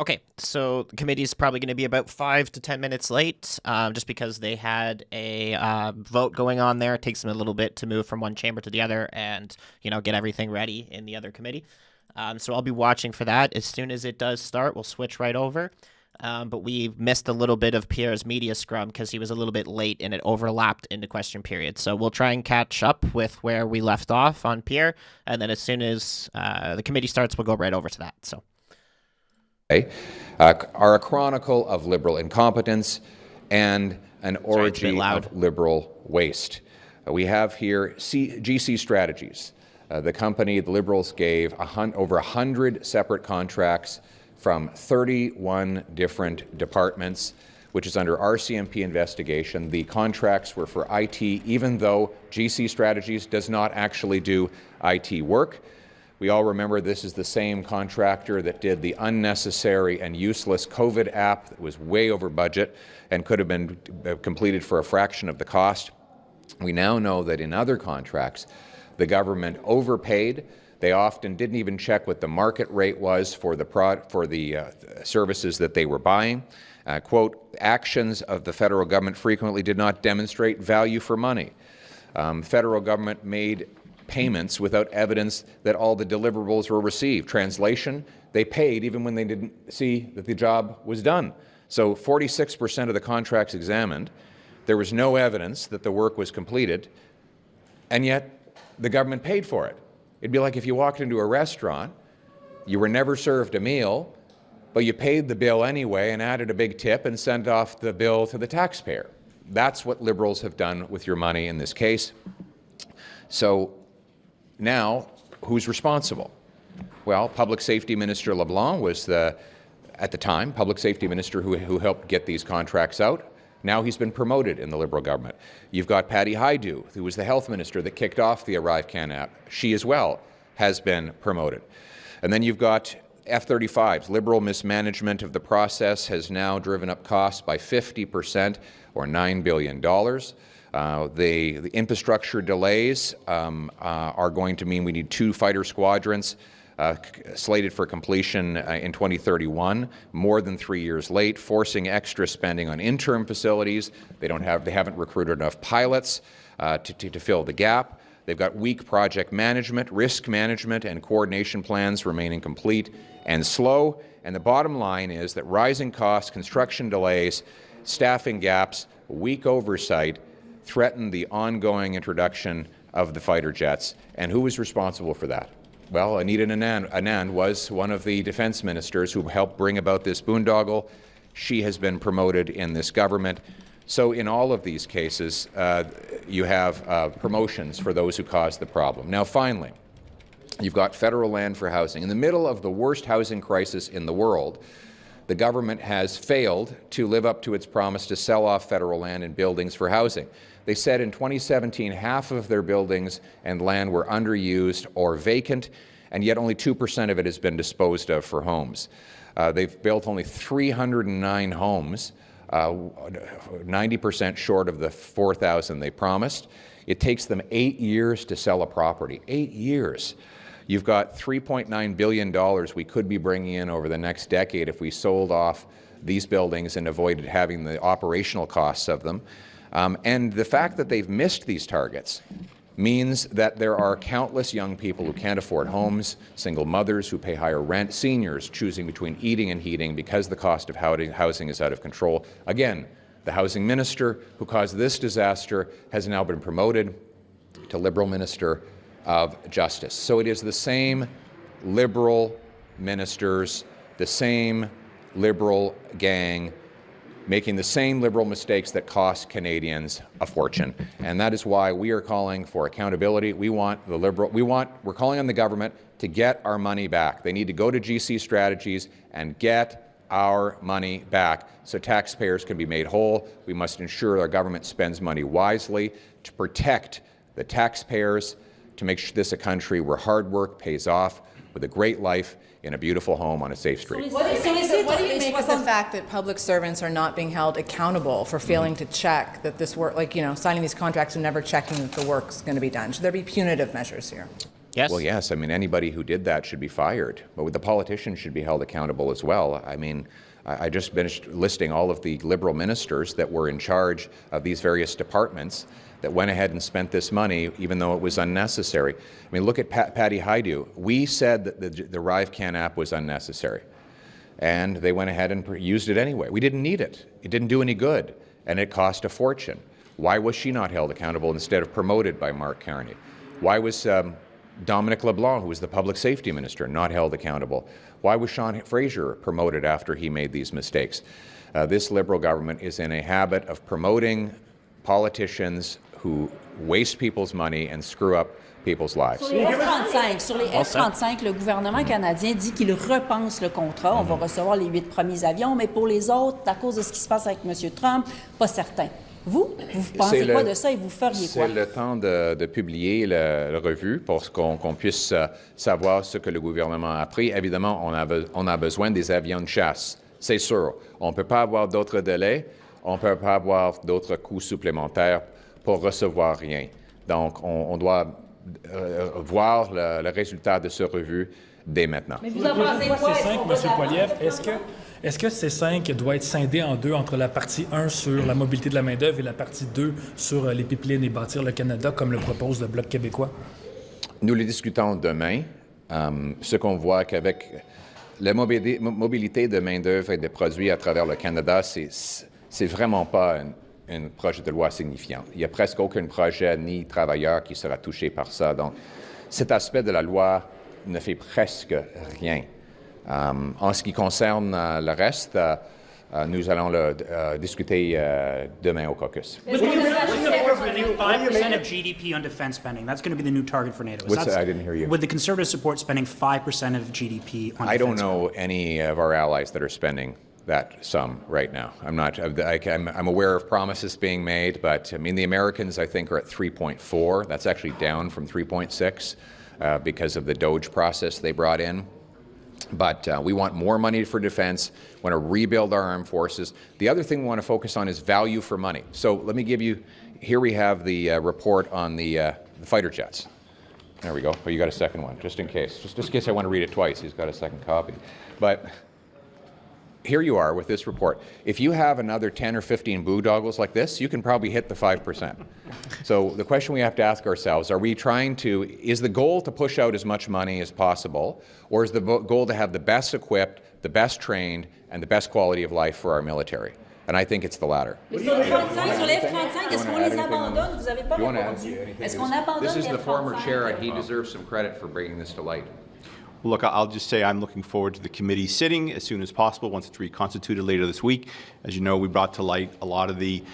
Okay, so the committee is probably going to be about 5 to 10 minutes late, just because they had a vote going on there. It takes them a little bit to move from one chamber to the other and, get everything ready in the other committee. So I'll be watching for that. As soon as it does start, we'll switch right over. But we missed a little bit of Pierre's media scrum because he was a little bit late and it overlapped into question period. So we'll try and catch up with where we left off on Pierre. And then as soon as the committee starts, we'll go right over to that. So. Are a chronicle of Liberal incompetence and an orgy of Liberal waste. We have here GC Strategies. The company the Liberals gave over 100 separate contracts from 31 different departments, which is under RCMP investigation. The contracts were for IT, even though GC Strategies does not actually do IT work. We all remember this is the same contractor that did the unnecessary and useless COVID app that was way over budget and could have been completed for a fraction of the cost. We now know that in other contracts, the government overpaid. They often didn't even check what the market rate was for the services that they were buying. Quote, actions of the federal government frequently did not demonstrate value for money. Federal government made payments without evidence that all the deliverables were received. Translation, they paid even when they didn't see that the job was done. So 46% of the contracts examined, there was no evidence that the work was completed, and yet the government paid for it. It'd be like if you walked into a restaurant, you were never served a meal, but you paid the bill anyway and added a big tip and sent off the bill to the taxpayer. That's what Liberals have done with your money in this case. So now, who's responsible? Well, Public Safety Minister LeBlanc was at the time, Public Safety Minister who helped get these contracts out. Now he's been promoted in the Liberal government. You've got Patty Hajdu, who was the Health Minister that kicked off the ArriveCan app. She as well has been promoted. And then you've got F-35s. Liberal mismanagement of the process has now driven up costs by 50% or $9 billion. The infrastructure delays are going to mean we need 2 fighter squadrons slated for completion in 2031, more than 3 years late, forcing extra spending on interim facilities. They haven't recruited enough pilots to fill the gap. They've got weak project management, risk management, and coordination plans remain incomplete and slow. And the bottom line is that rising costs, construction delays, staffing gaps, weak oversight threatened the ongoing introduction of the fighter jets. And who was responsible for that? Well, Anita Anand was one of the defense ministers who helped bring about this boondoggle. She has been promoted in this government. So in all of these cases, you have promotions for those who caused the problem. Now, finally, you've got federal land for housing. In the middle of the worst housing crisis in the world, the government has failed to live up to its promise to sell off federal land and buildings for housing. They said in 2017 half of their buildings and land were underused or vacant, and yet only 2% of it has been disposed of for homes. They've built only 309 homes, 90% short of the 4,000 they promised. It takes them 8 years to sell a property. 8 years. You've got $3.9 billion we could be bringing in over the next decade if we sold off these buildings and avoided having the operational costs of them. And the fact that they've missed these targets means that there are countless young people who can't afford homes, single mothers who pay higher rent, seniors choosing between eating and heating because the cost of housing is out of control. Again, the housing minister who caused this disaster has now been promoted to Liberal Minister of Justice. So it is the same Liberal ministers, the same Liberal gang, making the same Liberal mistakes that cost Canadians a fortune. And that is why we are calling for accountability. We're calling on the government to get our money back. They need to go to GC Strategies and get our money back so taxpayers can be made whole. We must ensure our government spends money wisely to protect the taxpayers, to make this a country where hard work pays off with a great life in a beautiful home on a safe street. What do you make of the fact that public servants are not being held accountable for failing to check that this work, signing these contracts and never checking that the work's going to be done? Should there be punitive measures here? Yes. Well, yes. I mean, anybody who did that should be fired, but the politicians should be held accountable as well. I mean, I just finished listing all of the Liberal ministers that were in charge of these various departments that went ahead and spent this money even though it was unnecessary. I mean, look at Patty Hajdu. We said that the ArriveCan app was unnecessary, and they went ahead and used it anyway. We didn't need it. It didn't do any good, and it cost a fortune. Why was she not held accountable instead of promoted by Mark Carney? Why was Dominic LeBlanc, who was the public safety minister, not held accountable? Why was Sean Fraser promoted after he made these mistakes? This Liberal government is in a habit of promoting politicians who waste people's money and screw up people's lives. Sur les F-35, le gouvernement canadien dit qu'il repense le contrat. On va recevoir les 8 premiers avions, mais pour les autres, à cause de ce qui se passe avec M. Trump, pas certain. Vous pensez quoi de ça et vous feriez quoi? C'est le temps de publier la revue pour qu'on puisse savoir ce que le gouvernement a pris. Évidemment, on a besoin des avions de chasse, c'est sûr. On ne peut pas avoir d'autres délais, on ne peut pas avoir d'autres coûts supplémentaires pour recevoir rien. Donc, on doit voir le résultat de cette revue dès maintenant. Mais vous en pensez quoi? M. Poilievre, est-ce que C5 doit être scindé en deux entre la partie 1 sur la mobilité de la main-d'œuvre et la partie 2 sur les pipelines et bâtir le Canada, comme le propose le Bloc québécois? Nous le discutons demain. Ce qu'on voit qu'avec la mobilité de main-d'œuvre et de produits à travers le Canada, c'est vraiment pas un projet de loi signifiant. Il n'y a presque aucun projet ni travailleur qui sera touché par ça. Donc, cet aspect de la loi ne fait presque rien. En ce qui concerne le reste, nous allons le discuter demain au caucus. With Conservatives spending 5% of GDP on defense spending, that's going to be the new target for NATO. I didn't hear you. With the Conservative support spending 5% of GDP on defense. I don't know any of our allies that are spending that sum right now. I'm aware of promises being made, but I mean, the Americans, I think, are at 3.4. That's actually down from 3.6 because of the DOGE process they brought in. But we want more money for defense. We want to rebuild our armed forces. The other thing we want to focus on is value for money. So let me give you, here we have the report on the fighter jets. There we go. Oh, you got a second one, just in case. Just in case I want to read it twice. He's got a second copy. But here you are with this report. If you have another 10 or 15 boondoggles like this, you can probably hit the 5%. So the question we have to ask ourselves, is the goal to push out as much money as possible, or is the goal to have the best equipped, the best trained, and the best quality of life for our military? And I think it's the latter. Sur les F-35, est-ce qu'on les abandonne? Vous n'avez pas répondu. Est-ce qu'on abandonne This is les the former F-35? chair, and he deserves some credit for bringing this to light. Well, look, I'll just say I'm looking forward to the committee sitting as soon as possible once it's reconstituted later this week. As you know, we brought to light a lot of the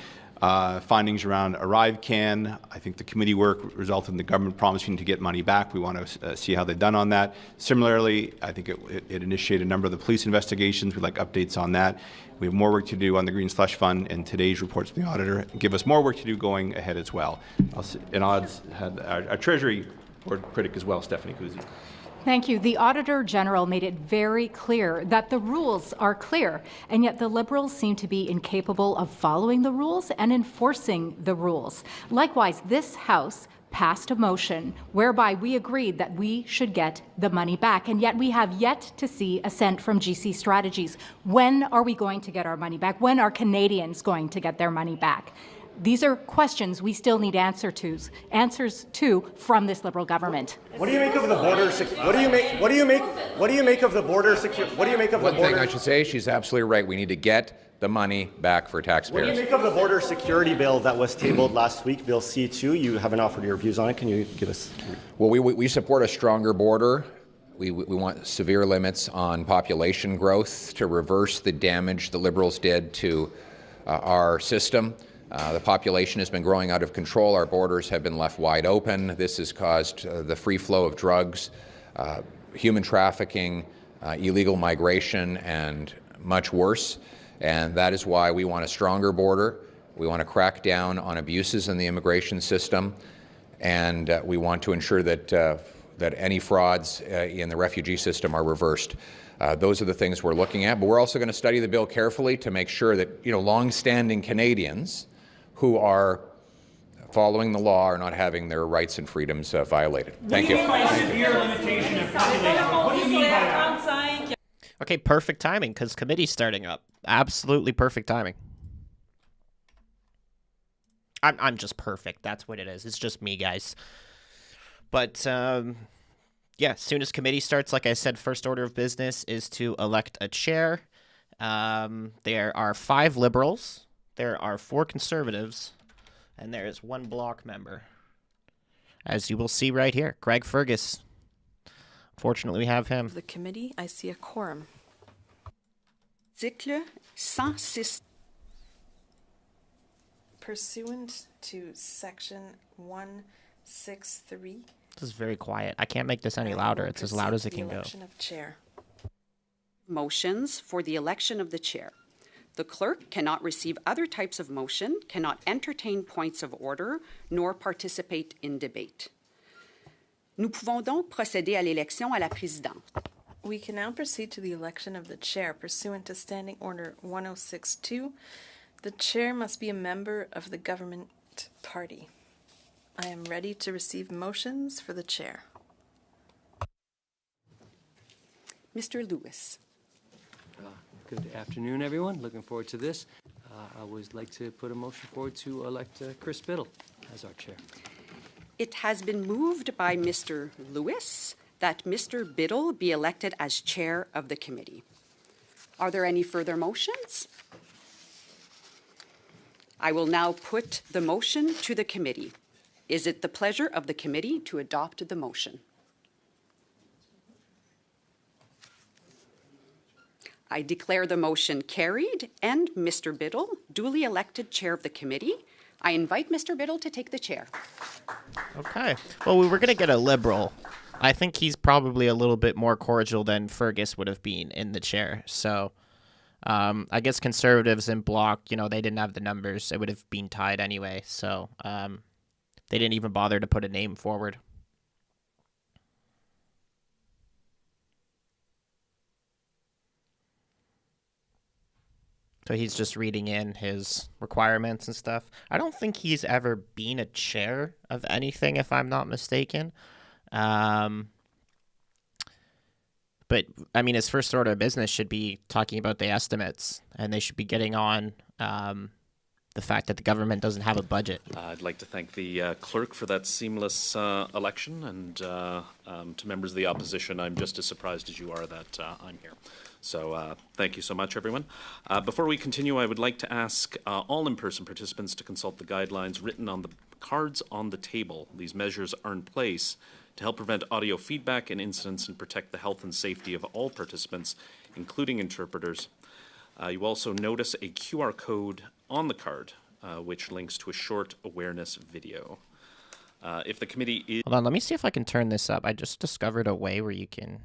findings around ArriveCan. I think the committee work resulted in the government promising to get money back. We want to see how they've done on that. Similarly, I think it initiated a number of the police investigations. We'd like updates on that. We have more work to do on the Green Slush Fund, and today's reports from the auditor give us more work to do going ahead as well. And I'll had our Treasury Board critic as well, Stephanie Kuzi. Thank you. The Auditor General made it very clear that the rules are clear, and yet the Liberals seem to be incapable of following the rules and enforcing the rules. Likewise, this House passed a motion whereby we agreed that we should get the money back, and yet we have yet to see assent from GC Strategies. When are we going to get our money back? When are Canadians going to get their money back? These are questions we still need answers to from this Liberal government. What do you make of the border? What do you make of the border security? What do you make of the border? One thing I should say, she's absolutely right. We need to get the money back for taxpayers. What do you make of the border security bill that was tabled last week, Bill C2? You haven't offered your views on it. Can you give us? Well, we support a stronger border. We want severe limits on population growth to reverse the damage the Liberals did to our system. The population has been growing out of control. Our borders have been left wide open. This has caused the free flow of drugs, human trafficking, illegal migration, and much worse. And that is why we want a stronger border. We want to crack down on abuses in the immigration system, and we want to ensure that that any frauds in the refugee system are reversed. Those are the things we're looking at. But we're also going to study the bill carefully to make sure that long-standing Canadians who are following the law are not having their rights and freedoms violated. Thank you. Okay, perfect timing because committee's starting up. Absolutely perfect timing. I'm just perfect. That's what it is. It's just me, guys. But yeah, as soon as committee starts, like I said, first order of business is to elect a chair. There are 5 Liberals. There are 4 Conservatives. And there is 1 Bloc member. As you will see right here, Greg Fergus. Fortunately, we have him. The committee, I see a quorum. Article 106. Pursuant to section 163. This is very quiet. I can't make this any louder. It's as loud as it can go. Election of chair. Motions for the election of the chair. The clerk cannot receive other types of motion, cannot entertain points of order, nor participate in debate. Nous pouvons donc procéder à l'élection à la présidente. We can now proceed to the election of the chair. Pursuant to Standing Order 1062, the chair must be a member of the government party. I am ready to receive motions for the chair. Mr. Lewis. Good afternoon, everyone. Looking forward to this. I would like to put a motion forward to elect Chris Bittle as our chair. It has been moved by Mr. Lewis that Mr. Bittle be elected as chair of the committee. Are there any further motions? I will now put the motion to the committee. Is it the pleasure of the committee to adopt the motion? I declare the motion carried and Mr. Bittle duly elected chair of the committee. I invite Mr. Bittle to take the chair. Okay. Well, we were going to get a Liberal. I think he's probably a little bit more cordial than Fergus would have been in the chair. So I guess Conservatives and Bloc, they didn't have the numbers. It would have been tied anyway. So they didn't even bother to put a name forward. So he's just reading in his requirements and stuff. I don't think he's ever been a chair of anything, if I'm not mistaken. But, I mean, his first order of business should be talking about the estimates, and they should be getting on the fact that the government doesn't have a budget. I'd like to thank the clerk for that seamless election, and to members of the opposition, I'm just as surprised as you are that I'm here. So thank you so much, everyone. Before we continue, I would like to ask all in-person participants to consult the guidelines written on the cards on the table. These measures are in place to help prevent audio feedback and incidents and protect the health and safety of all participants, including interpreters. You also notice a QR code on the card, which links to a short awareness video. If the committee is... Hold on, let me see if I can turn this up. I just discovered a way where you can...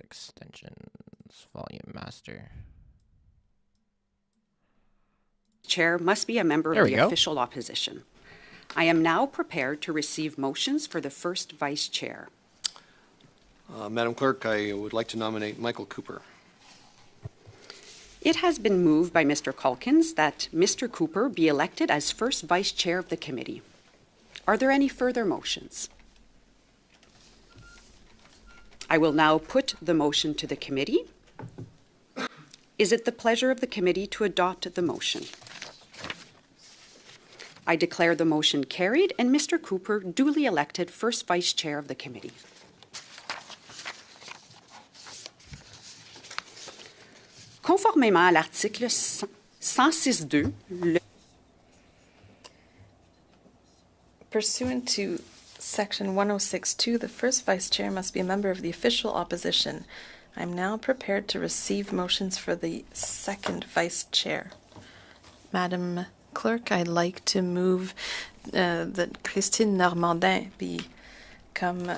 extensions, volume master. Chair must be a member of the official opposition. I am now prepared to receive motions for the first vice chair. Madam Clerk, I would like to nominate Michael Cooper. It has been moved by Mr. Calkins that Mr. Cooper be elected as first vice chair of the committee. Are there any further motions? I will now put the motion to the committee. Is it the pleasure of the committee to adopt the motion? I declare the motion carried and Mr. Cooper duly elected first vice chair of the committee. Conformément à l'article 106.2, Pursuant to Section 106.2, the first vice chair must be a member of the official opposition. I am now prepared to receive motions for the second vice chair. Madam Clerk, I'd like to move that Christine Normandin become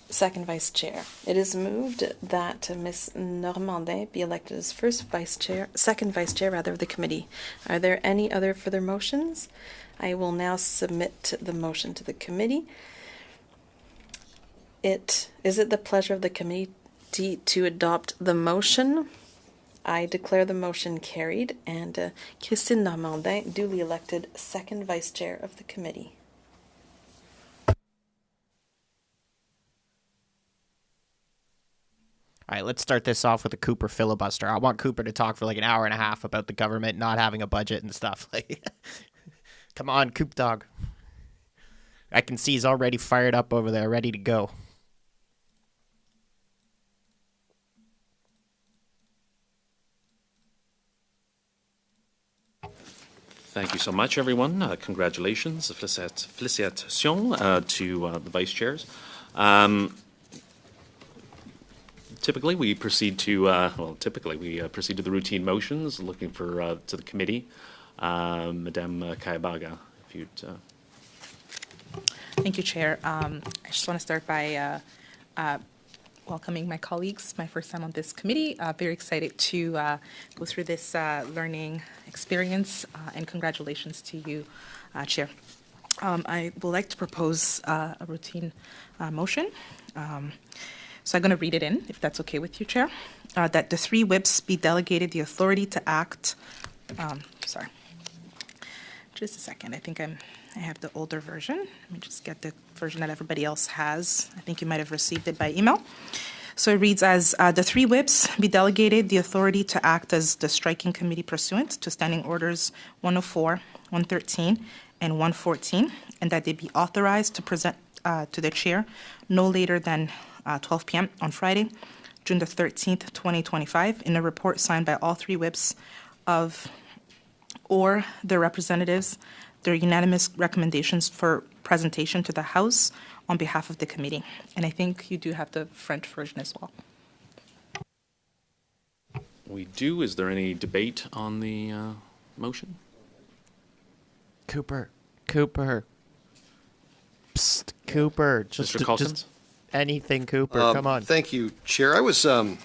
second vice chair. It is moved that Ms. Normandin be elected as second vice chair of the committee. Are there any other further motions? I will now submit the motion to the committee. Is it the pleasure of the committee to adopt the motion? I declare the motion carried and Christine Normandin duly elected second vice chair of the committee. All right, let's start this off with a Cooper filibuster. I want Cooper to talk for like an hour and a half about the government not having a budget and stuff. Like, come on, Coop Dog. I can see he's already fired up over there, ready to go. Thank you so much, everyone. Congratulations, félicitations to the vice chairs. Typically, we proceed to proceed to the routine motions, looking for to the committee. Madame Kayabaga, if you'd. Thank you, Chair. I just want to start by welcoming my colleagues. My first time on this committee. Very excited to go through this learning experience, and congratulations to you, Chair. I would like to propose a routine motion. So I'm going to read it in, if that's okay with you, Chair. That the three whips be delegated the authority to act. Sorry. Just a second. I think I have the older version. Let me just get the version that everybody else has. I think you might have received it by email. So it reads as the three whips be delegated the authority to act as the striking committee pursuant to Standing Orders 104, 113, and 114, and that they be authorized to present to the chair no later than 12 p.m. on Friday, June the 13th, 2025, in a report signed by all three whips or their representatives, their unanimous recommendations for presentation to the House on behalf of the committee. And I think you do have the French version as well. We do. Is there any debate on the motion? Cooper. Psst, Cooper. Mr. Calkins? Anything, Cooper. Come on. Thank you, Chair. I was kind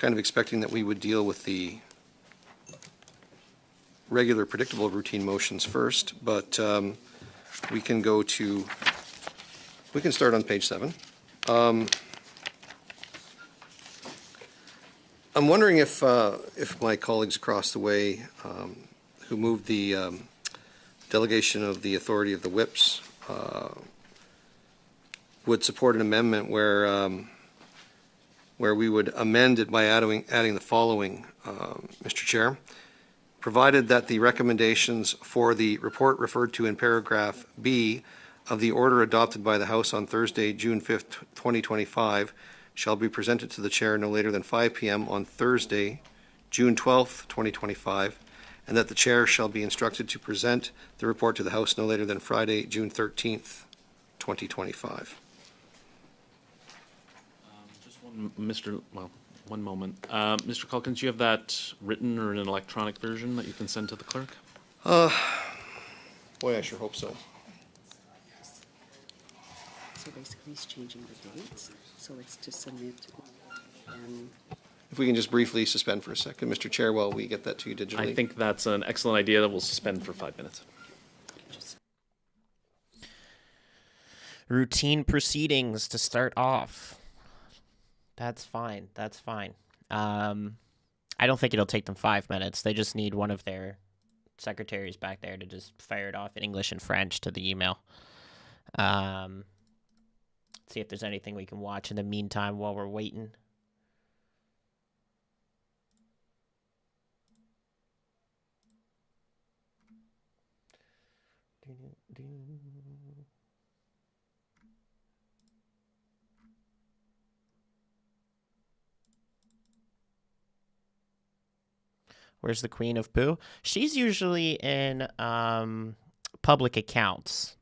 of expecting that we would deal with the regular, predictable routine motions first, but we can start on page 7. I'm wondering if my colleagues across the way who moved the delegation of the authority of the whips would support an amendment where we would amend it by adding the following, Mr. Chair. Provided that the recommendations for the report referred to in paragraph B of the order adopted by the House on Thursday, June 5th, 2025, shall be presented to the Chair no later than 5 p.m. on Thursday, June 12th, 2025, and that the Chair shall be instructed to present the report to the House no later than Friday, June 13th, 2025. One moment. Mr. Calkins, do you have that written or in an electronic version that you can send to the clerk? Boy, I sure hope so. So basically he's changing the dates, so it's to submit. If we can just briefly suspend for a second, Mr. Chair, while we get that to you digitally. I think that's an excellent idea. That we'll suspend for 5 minutes. Routine proceedings to start off. That's fine. I don't think it'll take them 5 minutes. They just need one of their secretaries back there to just fire it off in English and French to the email. See if there's anything we can watch in the meantime while we're waiting. Where's the Queen of Pooh? She's usually in public accounts.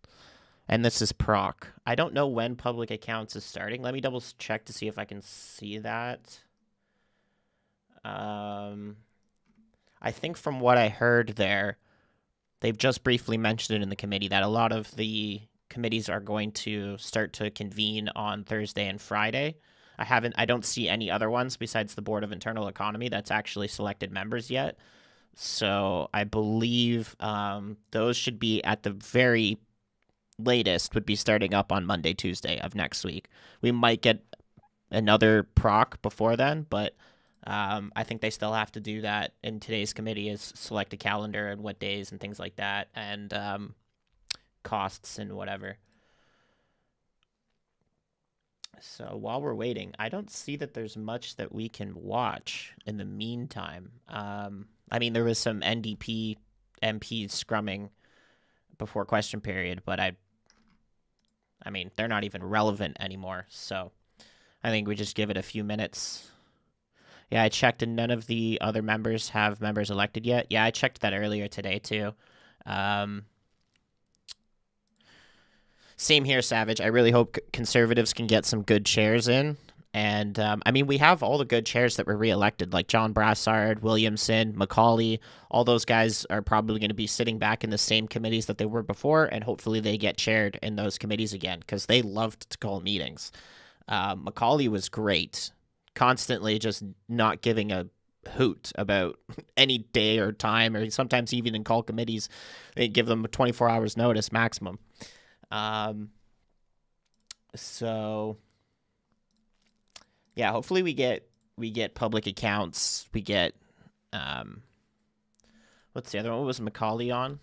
And this is PROC. I don't know when public accounts is starting. Let me double check to see if I can see that. I think from what I heard there, they've just briefly mentioned it in the committee that a lot of the committees are going to start to convene on Thursday and Friday. I don't see any other ones besides the Board of Internal Economy that's actually selected members yet. So I believe those should be at the very latest would be starting up on Monday, Tuesday of next week. We might get another PROC before then, but I think they still have to do that in today's committee, is select a calendar and what days and things like that, and costs and whatever. So while we're waiting, I don't see that there's much that we can watch in the meantime. I mean, there was some NDP MPs scrumming before question period, but I mean, they're not even relevant anymore. So I think we just give it a few minutes. Yeah, I checked, and none of the other members have members elected yet. Yeah, I checked that earlier today too. Same here, Savage. I really hope Conservatives can get some good chairs in. And, I mean, we have all the good chairs that were reelected, like John Brassard, Williamson, Macaulay. All those guys are probably going to be sitting back in the same committees that they were before, and hopefully they get chaired in those committees again, because they loved to call meetings. Macaulay was great, constantly just not giving a hoot about any day or time, or sometimes even in call committees, they give them 24 hours notice maximum. So yeah, hopefully we get public accounts. We get what's the other one? What was Macaulay on?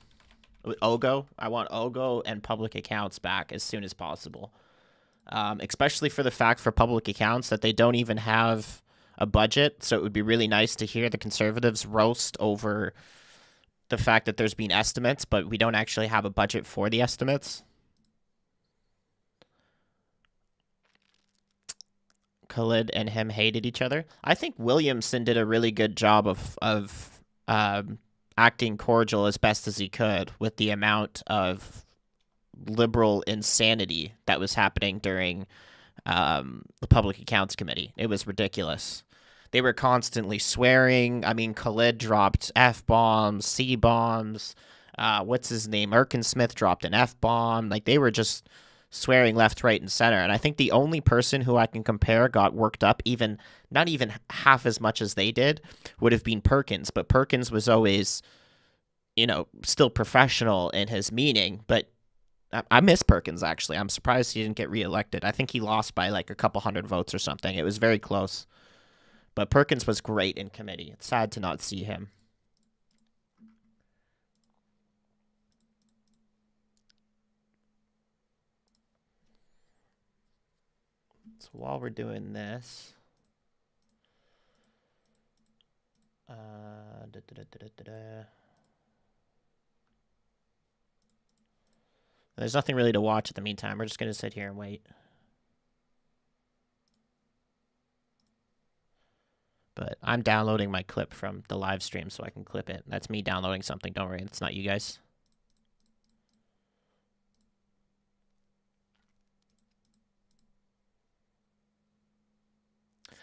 Ogo. I want Ogo and public accounts back as soon as possible. Especially for the fact for public accounts that they don't even have a budget. So it would be really nice to hear the Conservatives roast over the fact that there's been estimates, but we don't actually have a budget for the estimates. Khalid and him hated each other. I think Williamson did a really good job of acting cordial as best as he could with the amount of Liberal insanity that was happening during the Public Accounts Committee. It was ridiculous. They were constantly swearing. I mean, Khalid dropped F-bombs, C-bombs. What's his name? Erkin Smith dropped an F-bomb. Like, they were just swearing left, right, and center. And I think the only person who I can compare got worked up not even half as much as they did would have been Perkins. But Perkins was always, still professional in his meaning. But I miss Perkins, actually. I'm surprised he didn't get reelected. I think he lost by like a couple hundred votes or something. It was very close. But Perkins was great in committee. It's sad to not see him. So while we're doing this, there's nothing really to watch in the meantime. We're just going to sit here and wait. But I'm downloading my clip from the live stream so I can clip it. That's me downloading something. Don't worry, it's not you guys.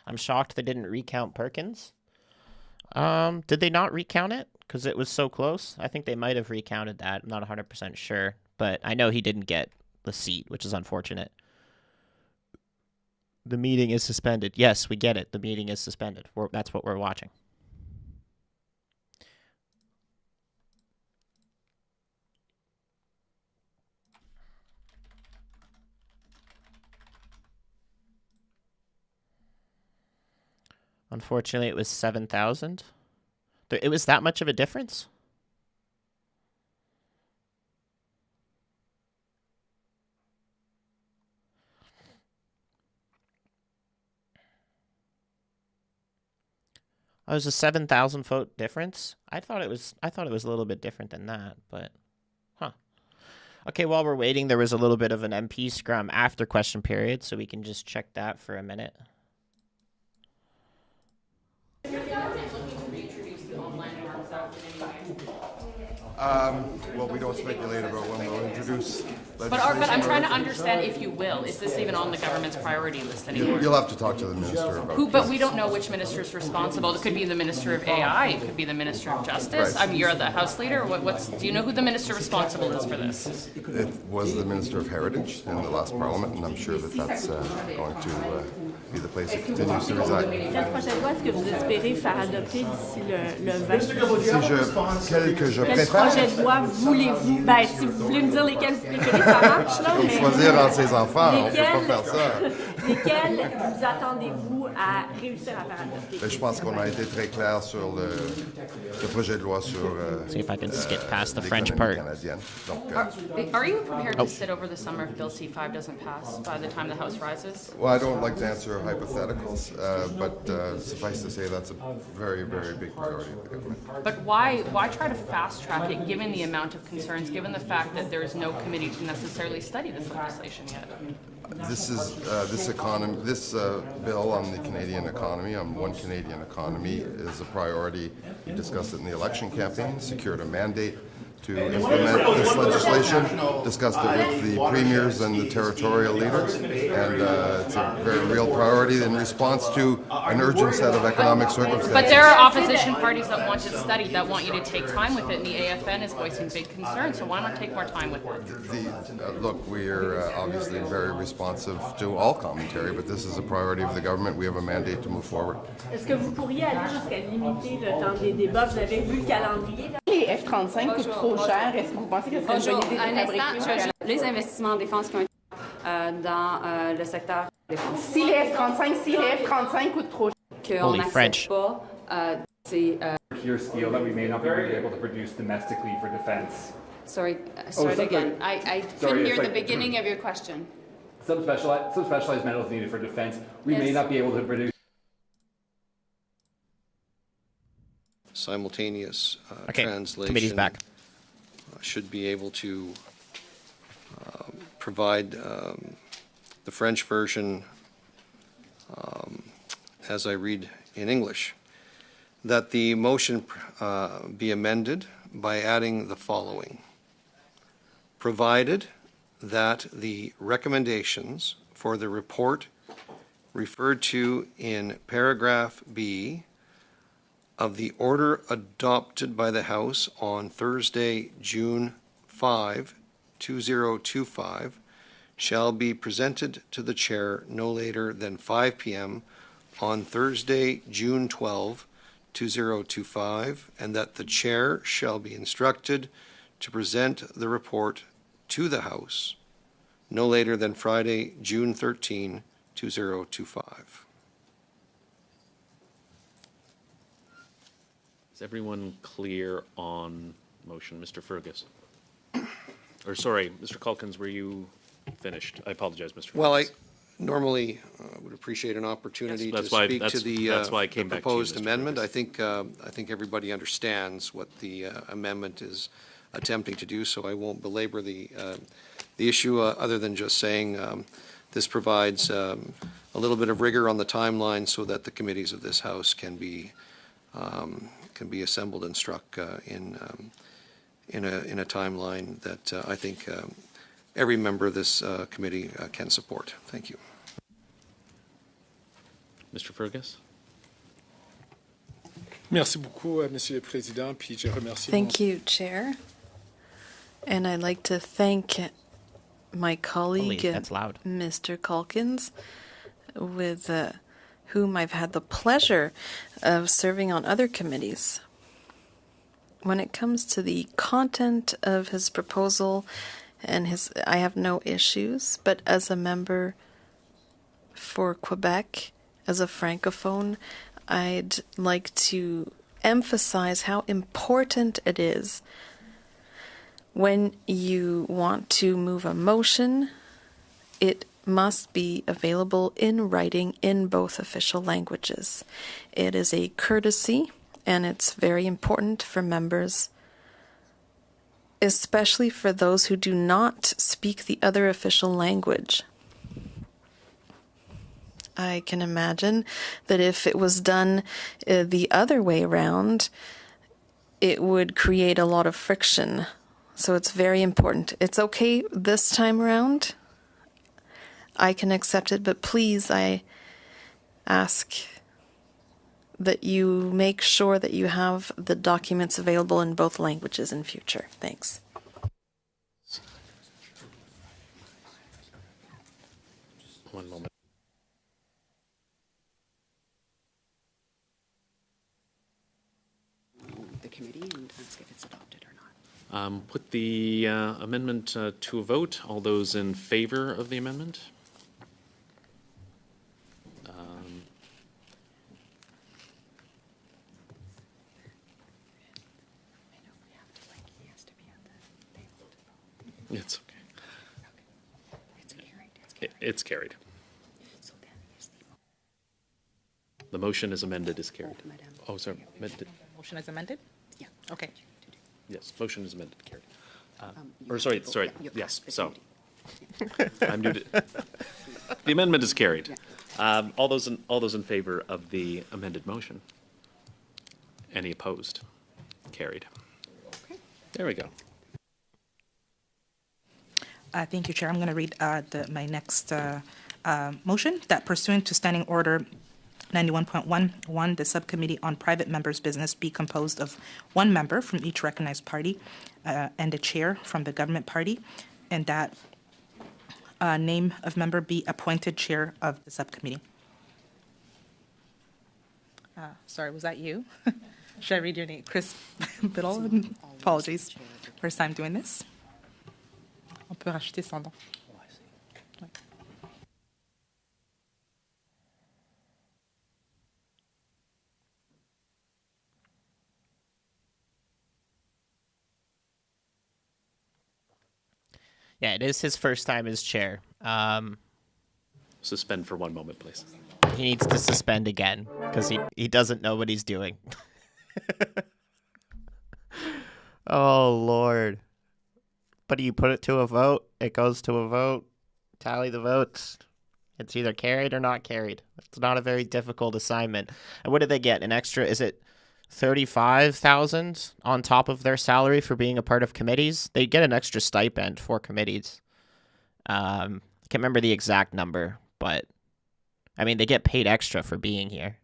I'm shocked they didn't recount Perkins. Did they not recount it? Because it was so close. I think they might have recounted that. I'm not 100% sure. But I know he didn't get the seat, which is unfortunate. The meeting is suspended. Yes, we get it. The meeting is suspended. That's what we're watching. Unfortunately, it was 7,000. It was that much of a difference? Oh, it was a 7,000 vote difference? I thought it was a little bit different than that, but huh. Okay, while we're waiting, there was a little bit of an MP scrum after question period, so we can just check that for a minute. Well, we don't speculate about when we'll introduce but I'm trying to understand if you will. Is this even on the government's priority list anymore? You'll have to talk to the minister about it. But we don't know which minister is responsible. It could be the Minister of AI. It could be the Minister of Justice. Right. You're the House Leader. Do you know who the minister responsible is for this? It was the Minister of Heritage in the last Parliament, and I'm sure that that's going to be the place it continues to reside. Quelle prochaine loi est-ce que vous espérez faire adopter d'ici le 20? Quel que je Quel préfère? projet de loi voulez-vous? Ben, si vous voulez me dire lesquels vous préférez, ça marche, là. Faut choisir entre ses enfants, on ne peut pas faire ça. Lesquels vous attendez-vous à réussir à faire adopter? Je pense qu'on a été très clair sur le projet de loi sur see if I can skip past the French l'économie part. canadienne. Donc, Are you prepared to sit over the summer if Bill C5 doesn't pass by the time the House rises? well, I don't like to answer hypotheticals, but suffice to say that's a very, very big priority of the government. But why try to fast track it given the amount of concerns, given the fact that there is no committee to necessarily study this legislation yet? This is this bill on the Canadian economy, on one Canadian economy, is a priority. We discussed it in the election campaign, secured a mandate to implement this legislation, discussed it with the premiers and the territorial leaders, and it's a very real priority in response to an urgent set of economic circumstances. But there are opposition parties that want it studied, that want you to take time with it, and the AFN is voicing big concerns, so why not take more time with it? Look, we're obviously very responsive to all commentary, but this is a priority of the government. We have a mandate to move forward. Est-ce que vous pourriez aller jusqu'à limiter le temps des débats? Vous avez vu le calendrier. Les F-35 coûtent trop cher. Est-ce que vous pensez que c'est une bonne idée de fabriquer les investissements en défense qui ont été dans le secteur défense? Si les F-35 coûtent trop cher. Holy French. C'est pure steel that we may not be able to produce domestically for defense. Sorry again. I couldn't hear the beginning of your question. Some specialized metals needed for defense. We may not be able to produce. Simultaneous okay. translation. Committee's back. Should be able to provide the French version as I read in English. That the motion be amended by adding the following. Provided that the recommendations for the report referred to in paragraph B of the order adopted by the House on Thursday, June 5, 2025, shall be presented to the Chair no later than 5 p.m. on Thursday, June 12, 2025, and that the Chair shall be instructed to present the report to the House no later than Friday, June 13, 2025. Is everyone clear on motion? Mr. Fergus? Or sorry, Mr. Calkins, were you finished? I apologize, Mr. Fergus. Well, I normally would appreciate an opportunity to speak to the proposed amendment. I think everybody understands what the amendment is attempting to do, so I won't belabor the issue other than just saying this provides a little bit of rigor on the timeline so that the committees of this House can be assembled and struck in a timeline that I think every member of this committee can support. Thank you. Mr. Fergus? Merci beaucoup, Monsieur le Président. Puis je remercie. Thank you, Chair. And I'd like to thank my colleague, Mr. Calkins, with whom I've had the pleasure of serving on other committees. When it comes to the content of his proposal and I have no issues, but as a member for Quebec, as a Francophone, I'd like to emphasize how important it is when you want to move a motion, it must be available in writing in both official languages. It is a courtesy, and it's very important for members, especially for those who do not speak the other official language. I can imagine that if it was done the other way around, it would create a lot of friction. So it's very important. It's okay this time around. I can accept it, but please, I ask that you make sure that you have the documents available in both languages in future. Thanks. One moment. The committee and ask if it's adopted or not. Put the amendment to a vote. All those in favor of the amendment? It's okay. It's carried. The motion as amended is carried. Oh, sorry. Motion as amended? Yeah. Okay. Yes, motion is amended, carried. Sorry, yes, so. I'm new to, the amendment is carried. All those in favor of the amended motion? Any opposed? Carried. There we go. Thank you, Chair. I'm going to read my next motion, that pursuant to Standing Order 91.11, the Subcommittee on Private Members' Business be composed of one member from each recognized party and a chair from the government party, and that name of member be appointed chair of the subcommittee. Sorry, was that you? Should I read your name? Chris Bittle? Apologies. First time doing this. On peut rajouter son nom. Ouais. Yeah, it is his first time as chair. Suspend for one moment, please. He needs to suspend again because he doesn't know what he's doing. Oh, Lord. But you put it to a vote, it goes to a vote, tally the votes. It's either carried or not carried. It's not a very difficult assignment. And what did they get? An extra, is it $35,000 on top of their salary for being a part of committees? They get an extra stipend for committees. I can't remember the exact number, but I mean, they get paid extra for being here.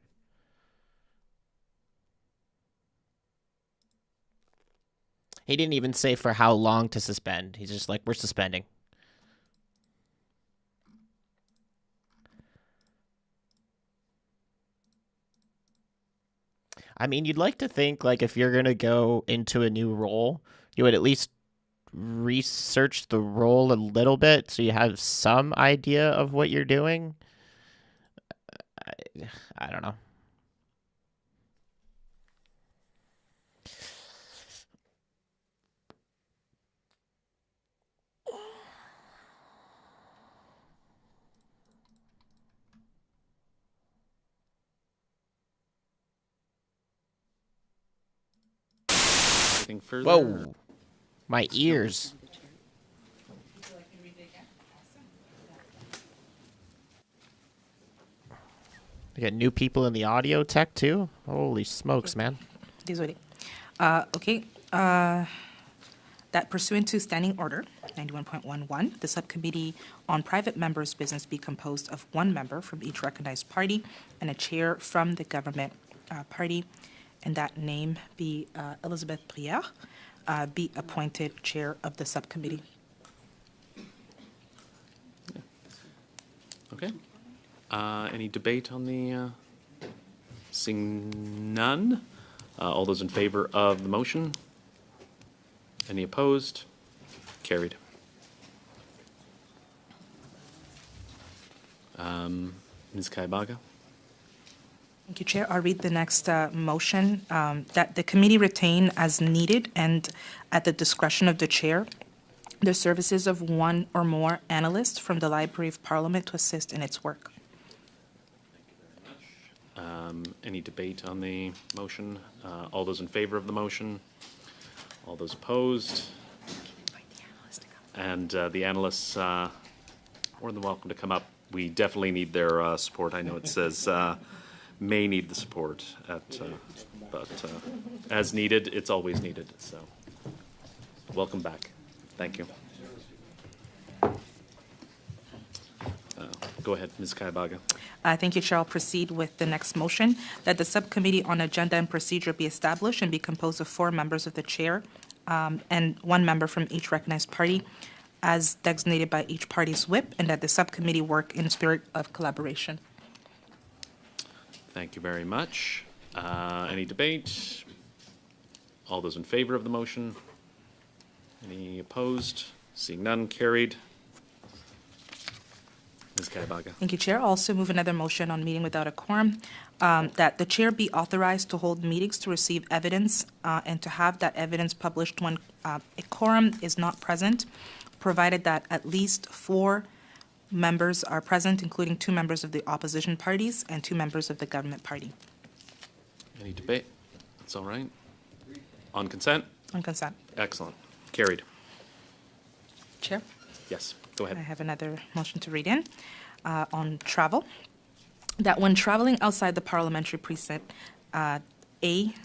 He didn't even say for how long to suspend. He's just like, we're suspending. I mean, you'd like to think, like, if you're going to go into a new role, you would at least research the role a little bit so you have some idea of what you're doing. I don't know. Anything further? Whoa. My ears. We got new people in the audio tech too? Holy smokes, man. Désolé. Okay. That pursuant to Standing Order 91.11, the Subcommittee on Private Members' Business be composed of one member from each recognized party and a chair from the government party, and that name be Elizabeth Pierre, be appointed chair of the subcommittee. Okay. Any debate on the, seeing none? All those in favor of the motion? Any opposed? Carried. Ms. Kaibaga? Thank you, Chair. I'll read the next motion, that the committee retain as needed and at the discretion of the chair the services of one or more analysts from the Library of Parliament to assist in its work. Any debate on the motion? All those in favor of the motion? All those opposed? And the analysts more than welcome to come up. We definitely need their support. I know it says may need the support, but as needed, it's always needed. So welcome back. Thank you. Go ahead, Ms. Kaibaga. Thank you, Chair. I'll proceed with the next motion, that the Subcommittee on Agenda and Procedure be established and be composed of 4 members of the chair and 1 member from each recognized party as designated by each party's whip, and that the subcommittee work in a spirit of collaboration. Thank you very much. Any debate? All those in favor of the motion? Any opposed? Seeing none, carried. Ms. Kaibaga. Thank you, Chair. I'll also move another motion on meeting without a quorum, that the chair be authorized to hold meetings to receive evidence and to have that evidence published when a quorum is not present provided that at least 4 members are present, including 2 members of the opposition parties and 2 members of the government party. Any debate? That's all right. On consent? On consent. Excellent. Carried. Chair? Yes, go ahead. I have another motion to read in on travel. That when traveling outside the parliamentary precinct, A,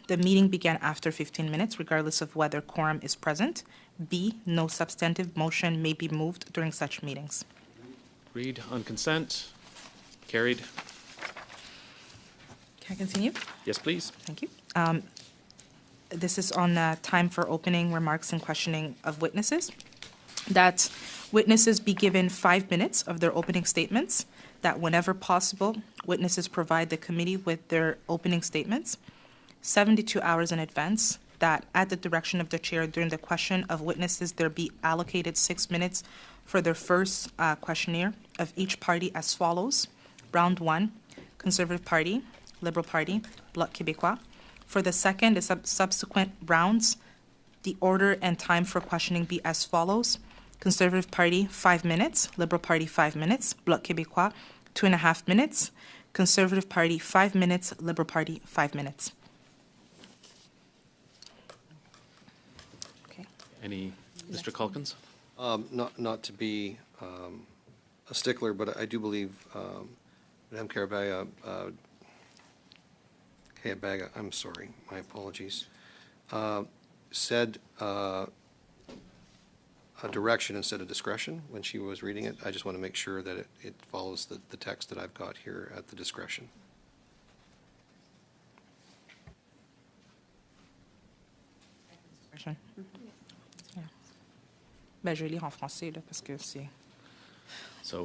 the meeting began after 15 minutes, regardless of whether quorum is present. B, no substantive motion may be moved during such meetings. Agreed. On consent? Carried. Can I continue? Yes, please. Thank you. This is on time for opening remarks and questioning of witnesses. That witnesses be given 5 minutes of their opening statements. That whenever possible, witnesses provide the committee with their opening statements 72 hours in advance. That at the direction of the chair during the question of witnesses, there be allocated 6 minutes for their first questionnaire of each party as follows. Round 1, Conservative Party, Liberal Party, Bloc Québécois. For the second and subsequent rounds, the order and time for questioning be as follows. Conservative Party, 5 minutes. Liberal Party, 5 minutes. Bloc Québécois, 2.5 minutes. Conservative Party, 5 minutes. Liberal Party, 5 minutes. Okay. Any, Mr. Calkins? Not to be a stickler, but I do believe Madame Kayabaga, I'm sorry, my apologies, said a direction instead of discretion when she was reading it. I just want to make sure that it follows the text that I've got here at the discretion. Yeah. Ben, je vais lire en français là, parce que c'est. So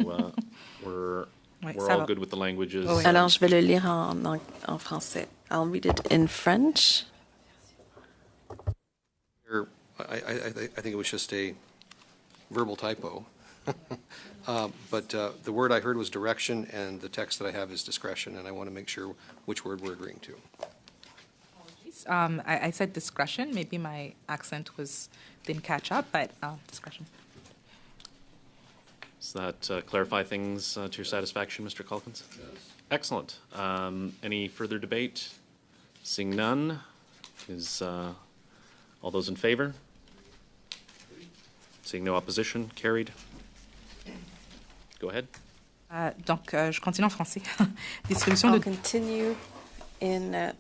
we're all good with the languages. Oui. Alors, je vais le lire en français. I'll read it in French. I think it was just a verbal typo. But the word I heard was direction, and the text that I have is discretion, and I want to make sure which word we're agreeing to. I said discretion. Maybe my accent didn't catch up, but discretion. Does that clarify things to your satisfaction, Mr. Calkins? Yes. Excellent. Any further debate? Seeing none, is all those in favor? Seeing no opposition, carried. Go ahead. Donc, je continue en français. Distribution I'll continue in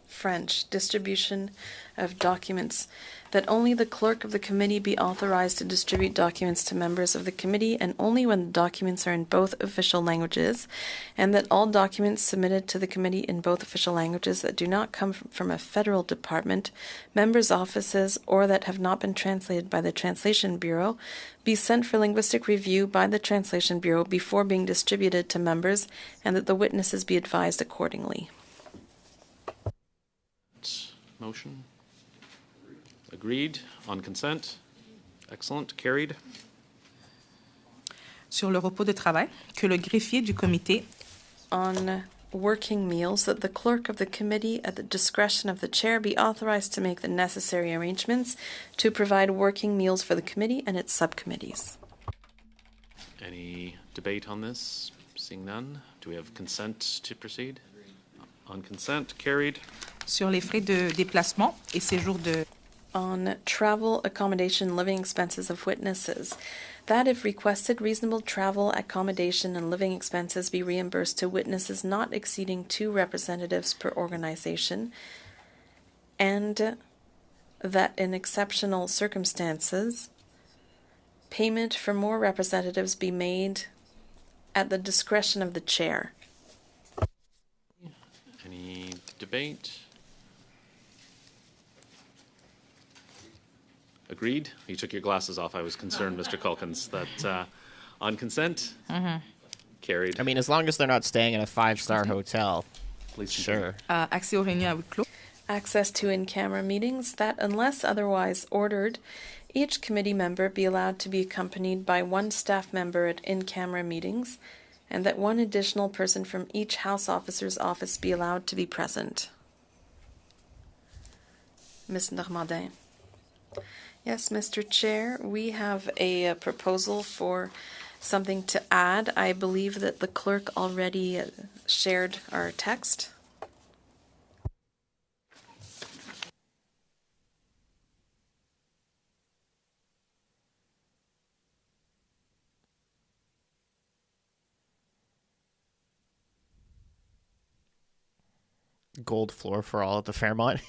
French. Distribution of documents. That only the clerk of the committee be authorized to distribute documents to members of the committee, and only when the documents are in both official languages, and that all documents submitted to the committee in both official languages that do not come from a federal department, members' offices, or that have not been translated by the Translation Bureau, be sent for linguistic review by the Translation Bureau before being distributed to members, and that the witnesses be advised accordingly. Motion? Agreed. On consent? Excellent. Carried. Sur le repos de travail, que le greffier du comité. On working meals, that the clerk of the committee, at the discretion of the chair, be authorized to make the necessary arrangements to provide working meals for the committee and its subcommittees. Any debate on this? Seeing none, do we have consent to proceed? On consent, carried. Sur les frais de déplacement et séjour de. On travel, accommodation, living expenses of witnesses, that if requested, reasonable travel, accommodation, and living expenses be reimbursed to witnesses not exceeding 2 representatives per organization, and that in exceptional circumstances, payment for more representatives be made at the discretion of the chair. Any debate? Agreed. You took your glasses off. I was concerned, Mr. Calkins, that on consent, carried. I mean, as long as they're not staying in a 5-star hotel, please. Sure. Accès aux réunions à huis clos. Access to in-camera meetings, that unless otherwise ordered, each committee member be allowed to be accompanied by 1 staff member at in-camera meetings, and that 1 additional person from each House officer's office be allowed to be present. Ms. Normandin. Yes, Mr. Chair, we have a proposal for something to add. I believe that the clerk already shared our text. Gold floor for all at the Fairmont.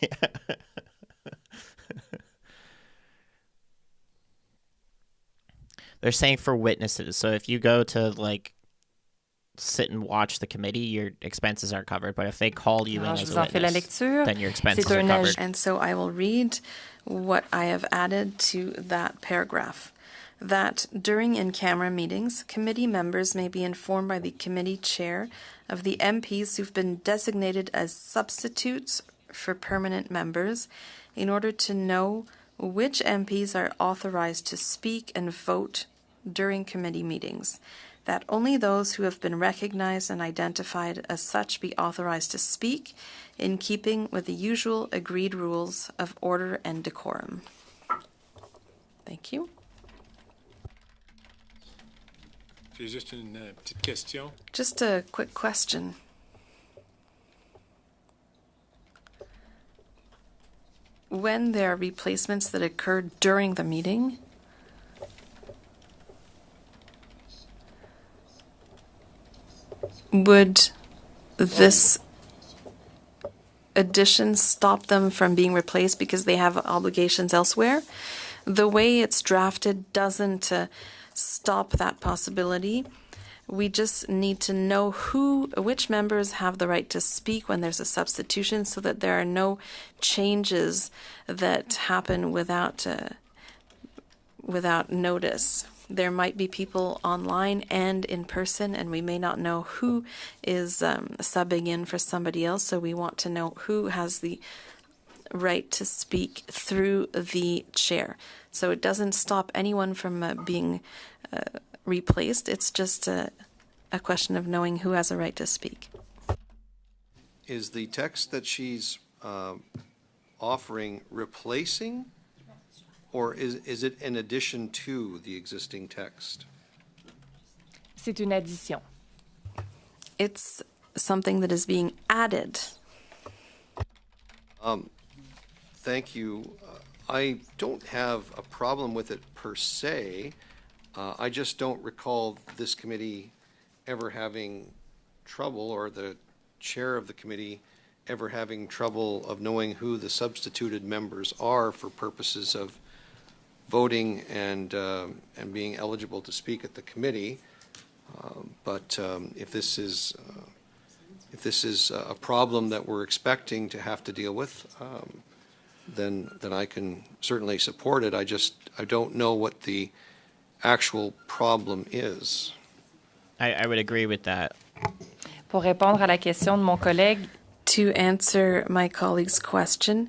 They're saying for witnesses. So if you go to like sit and watch the committee, your expenses are covered. But if they call you in as a witness, then your expenses are covered. And so I will read what I have added to that paragraph. That during in-camera meetings, committee members may be informed by the committee chair of the MPs who've been designated as substitutes for permanent members in order to know which MPs are authorized to speak and vote during committee meetings. That only those who have been recognized and identified as such be authorized to speak in keeping with the usual agreed rules of order and decorum. Thank you. Just a quick question. When there are replacements that occur during the meeting, would this addition stop them from being replaced because they have obligations elsewhere? The way it's drafted doesn't stop that possibility. We just need to know which members have the right to speak when there's a substitution, so that there are no changes that happen without notice. There might be people online and in person, and we may not know who is subbing in for somebody else, so we want to know who has the right to speak through the chair. So it doesn't stop anyone from being replaced. It's just a question of knowing who has a right to speak. Is the text that she's offering replacing, or is it in addition to the existing text? C'est une addition. It's something that is being added. Thank you. I don't have a problem with it per se. I just don't recall this committee ever having trouble, or the chair of the committee ever having trouble of knowing who the substituted members are for purposes of voting and being eligible to speak at the committee. But if this is a problem that we're expecting to have to deal with, then I can certainly support it. I don't know what the actual problem is. I would agree with that. Pour répondre à la question de mon collègue, to answer my colleague's question,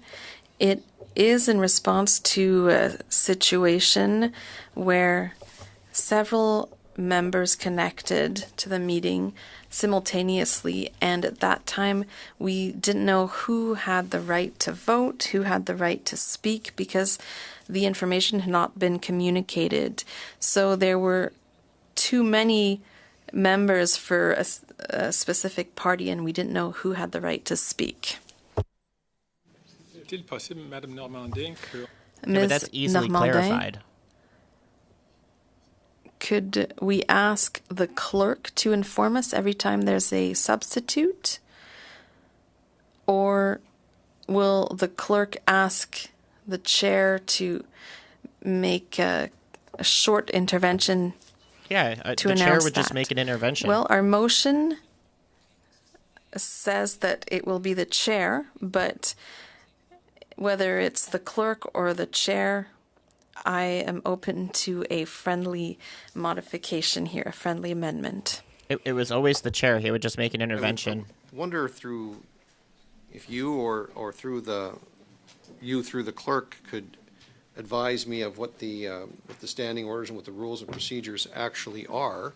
it is in response to a situation where several members connected to the meeting simultaneously, and at that time we didn't know who had the right to vote, who had the right to speak, because the information had not been communicated. So there were too many members for a specific party, and we didn't know who had the right to speak. But that's easily clarified. Could we ask the clerk to inform us every time there's a substitute? Or will the clerk ask the chair to make a short intervention? Yeah, to the announce chair would that? just make an intervention. Well, our motion says that it will be the chair, but whether it's the clerk or the chair, I am open to a friendly modification here, a friendly amendment. It was always the chair. He would just make an intervention. I wonder if you or through the clerk could advise me of what the standing orders and what the rules and procedures actually are.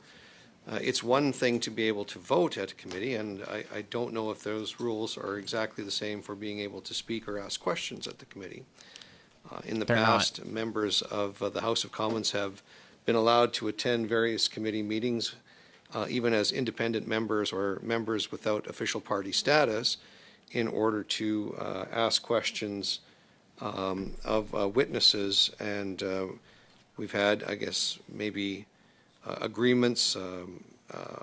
It's one thing to be able to vote at a committee, and I don't know if those rules are exactly the same for being able to speak or ask questions at the committee. In the past, members of the House of Commons have been allowed to attend various committee meetings, even as independent members or members without official party status, in order to ask questions of witnesses. And we've had, I guess, maybe agreements,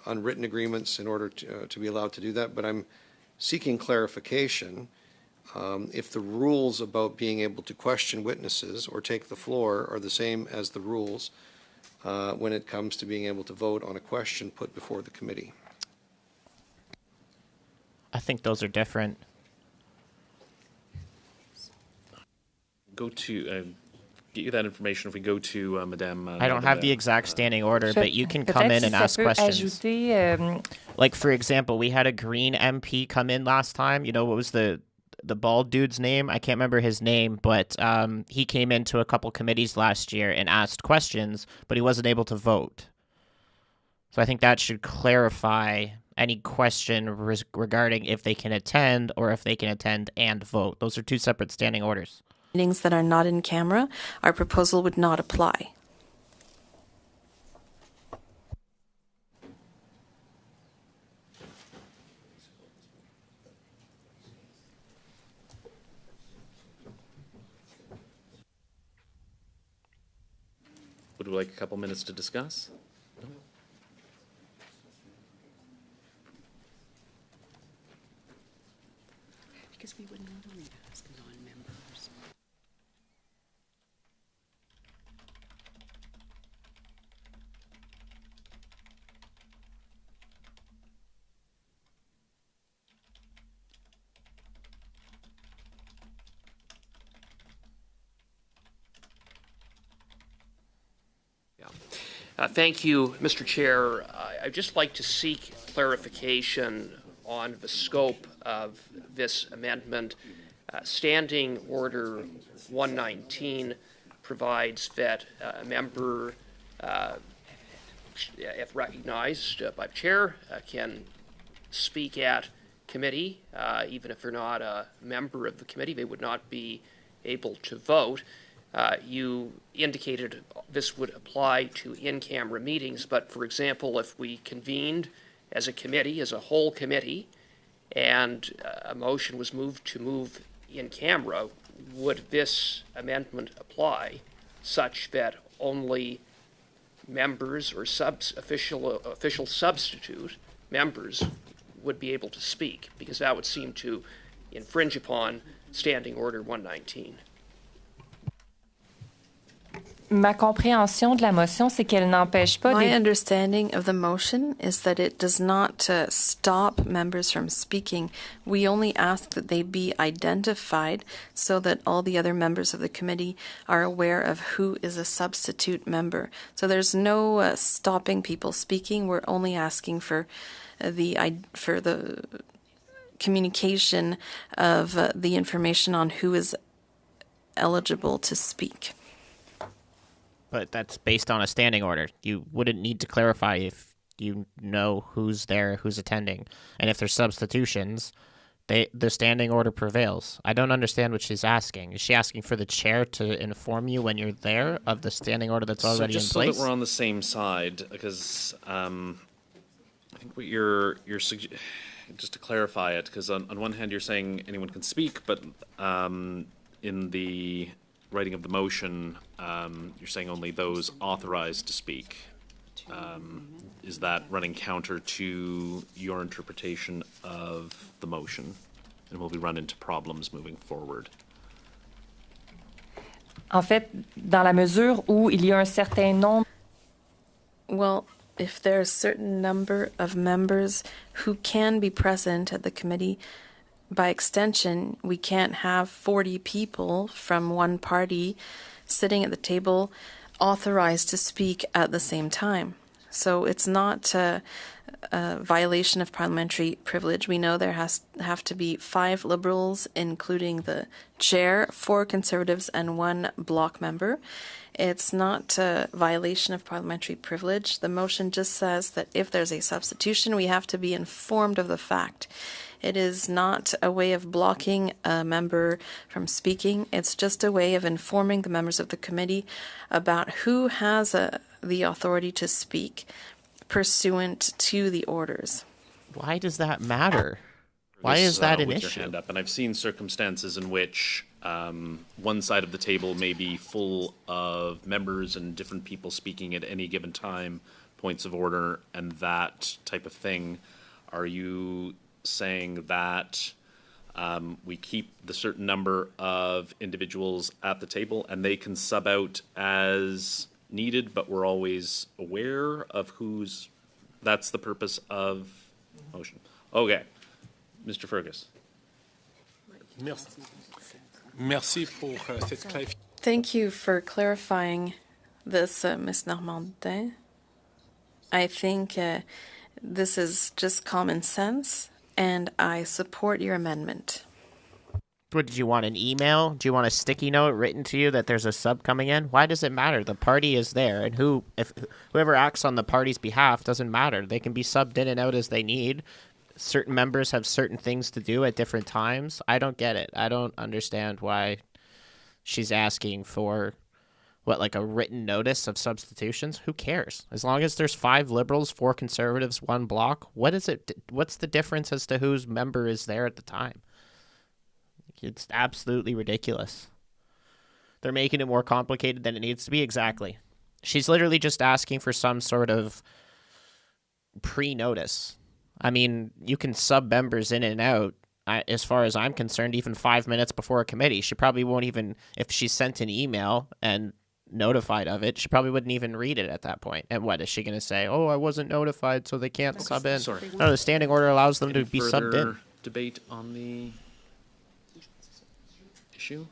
unwritten agreements in order to be allowed to do that. But I'm seeking clarification. If the rules about being able to question witnesses or take the floor are the same as the rules when it comes to being able to vote on a question put before the committee. I think those are different. Go to get you that information if we go to Madame. I don't have the exact standing order, but you can come in and ask questions. Like, for example, we had a Green MP come in last time. You know, what was the bald dude's name? I can't remember his name, but he came into a couple committees last year and asked questions, but he wasn't able to vote. So I think that should clarify any question regarding if they can attend or if they can attend and vote. Those are two separate standing orders. Meetings that are not in camera, our proposal would not apply. Would we like a couple minutes to discuss? No? Because we would normally ask non-members. Thank you, Mr. Chair. I'd just like to seek clarification on the scope of this amendment. Standing Order 119 provides that a member, if recognized by the chair, can speak at committee. Even if they're not a member of the committee, they would not be able to vote. You indicated this would apply to in-camera meetings, but for example, if we convened as a committee, as a whole committee, and a motion was moved to move in camera, would this amendment apply such that only members or official substitute members would be able to speak? Because that would seem to infringe upon Standing Order 119. Ma compréhension de la motion, c'est qu'elle n'empêche pas. My understanding of the motion is that it does not stop members from speaking. We only ask that they be identified so that all the other members of the committee are aware of who is a substitute member. So there's no stopping people speaking. We're only asking for the communication of the information on who is eligible to speak. But that's based on a standing order. You wouldn't need to clarify if you know who's there, who's attending. And if there's substitutions, the standing order prevails. I don't understand what she's asking. Is she asking for the chair to inform you when you're there of the standing order that's already in place? So that we're on the same side, because I think what you're just to clarify it, because on one hand you're saying anyone can speak, but in the writing of the motion, you're saying only those authorized to speak. Is that running counter to your interpretation of the motion? And will we run into problems moving forward? En fait, dans la mesure où il y a un certain nombre. Well, if there's a certain number of members who can be present at the committee, by extension, we can't have 40 people from one party sitting at the table authorized to speak at the same time. So it's not a violation of parliamentary privilege. We know there have to be 5 Liberals, including the chair, 4 Conservatives, and 1 bloc member. It's not a violation of parliamentary privilege. The motion just says that if there's a substitution, we have to be informed of the fact. It is not a way of blocking a member from speaking. It's just a way of informing the members of the committee about who has the authority to speak pursuant to the orders. Why does that matter? Why is that an with issue? Your hand up. And I've seen circumstances in which one side of the table may be full of members and different people speaking at any given time, points of order, and that type of thing. Are you saying that we keep the certain number of individuals at the table and they can sub out as needed, but we're always aware of who's... That's the purpose of motion. Okay. Mr. Fergus. Merci pour cette clarification. Thank you for clarifying this, Ms. Normandin. I think this is just common sense, and I support your amendment. What, did you want an email? Do you want a sticky note written to you that there's a sub coming in? Why does it matter? The party is there, and whoever acts on the party's behalf doesn't matter. They can be subbed in and out as they need. Certain members have certain things to do at different times. I don't get it. I don't understand why she's asking for, like a written notice of substitutions? Who cares? As long as there's 5 Liberals, 4 Conservatives, 1 bloc, what's the difference as to whose member is there at the time? It's absolutely ridiculous. They're making it more complicated than it needs to be. Exactly. She's literally just asking for some sort of pre-notice. I mean, you can sub members in and out, as far as I'm concerned, even 5 minutes before a committee. She probably won't even, if she sent an email and notified of it, she probably wouldn't even read it at that point. And what is she going to say? Oh, I wasn't notified, so they can't sub in. Sorry. No, the standing order allows them to be subbed in. Debate on the issue?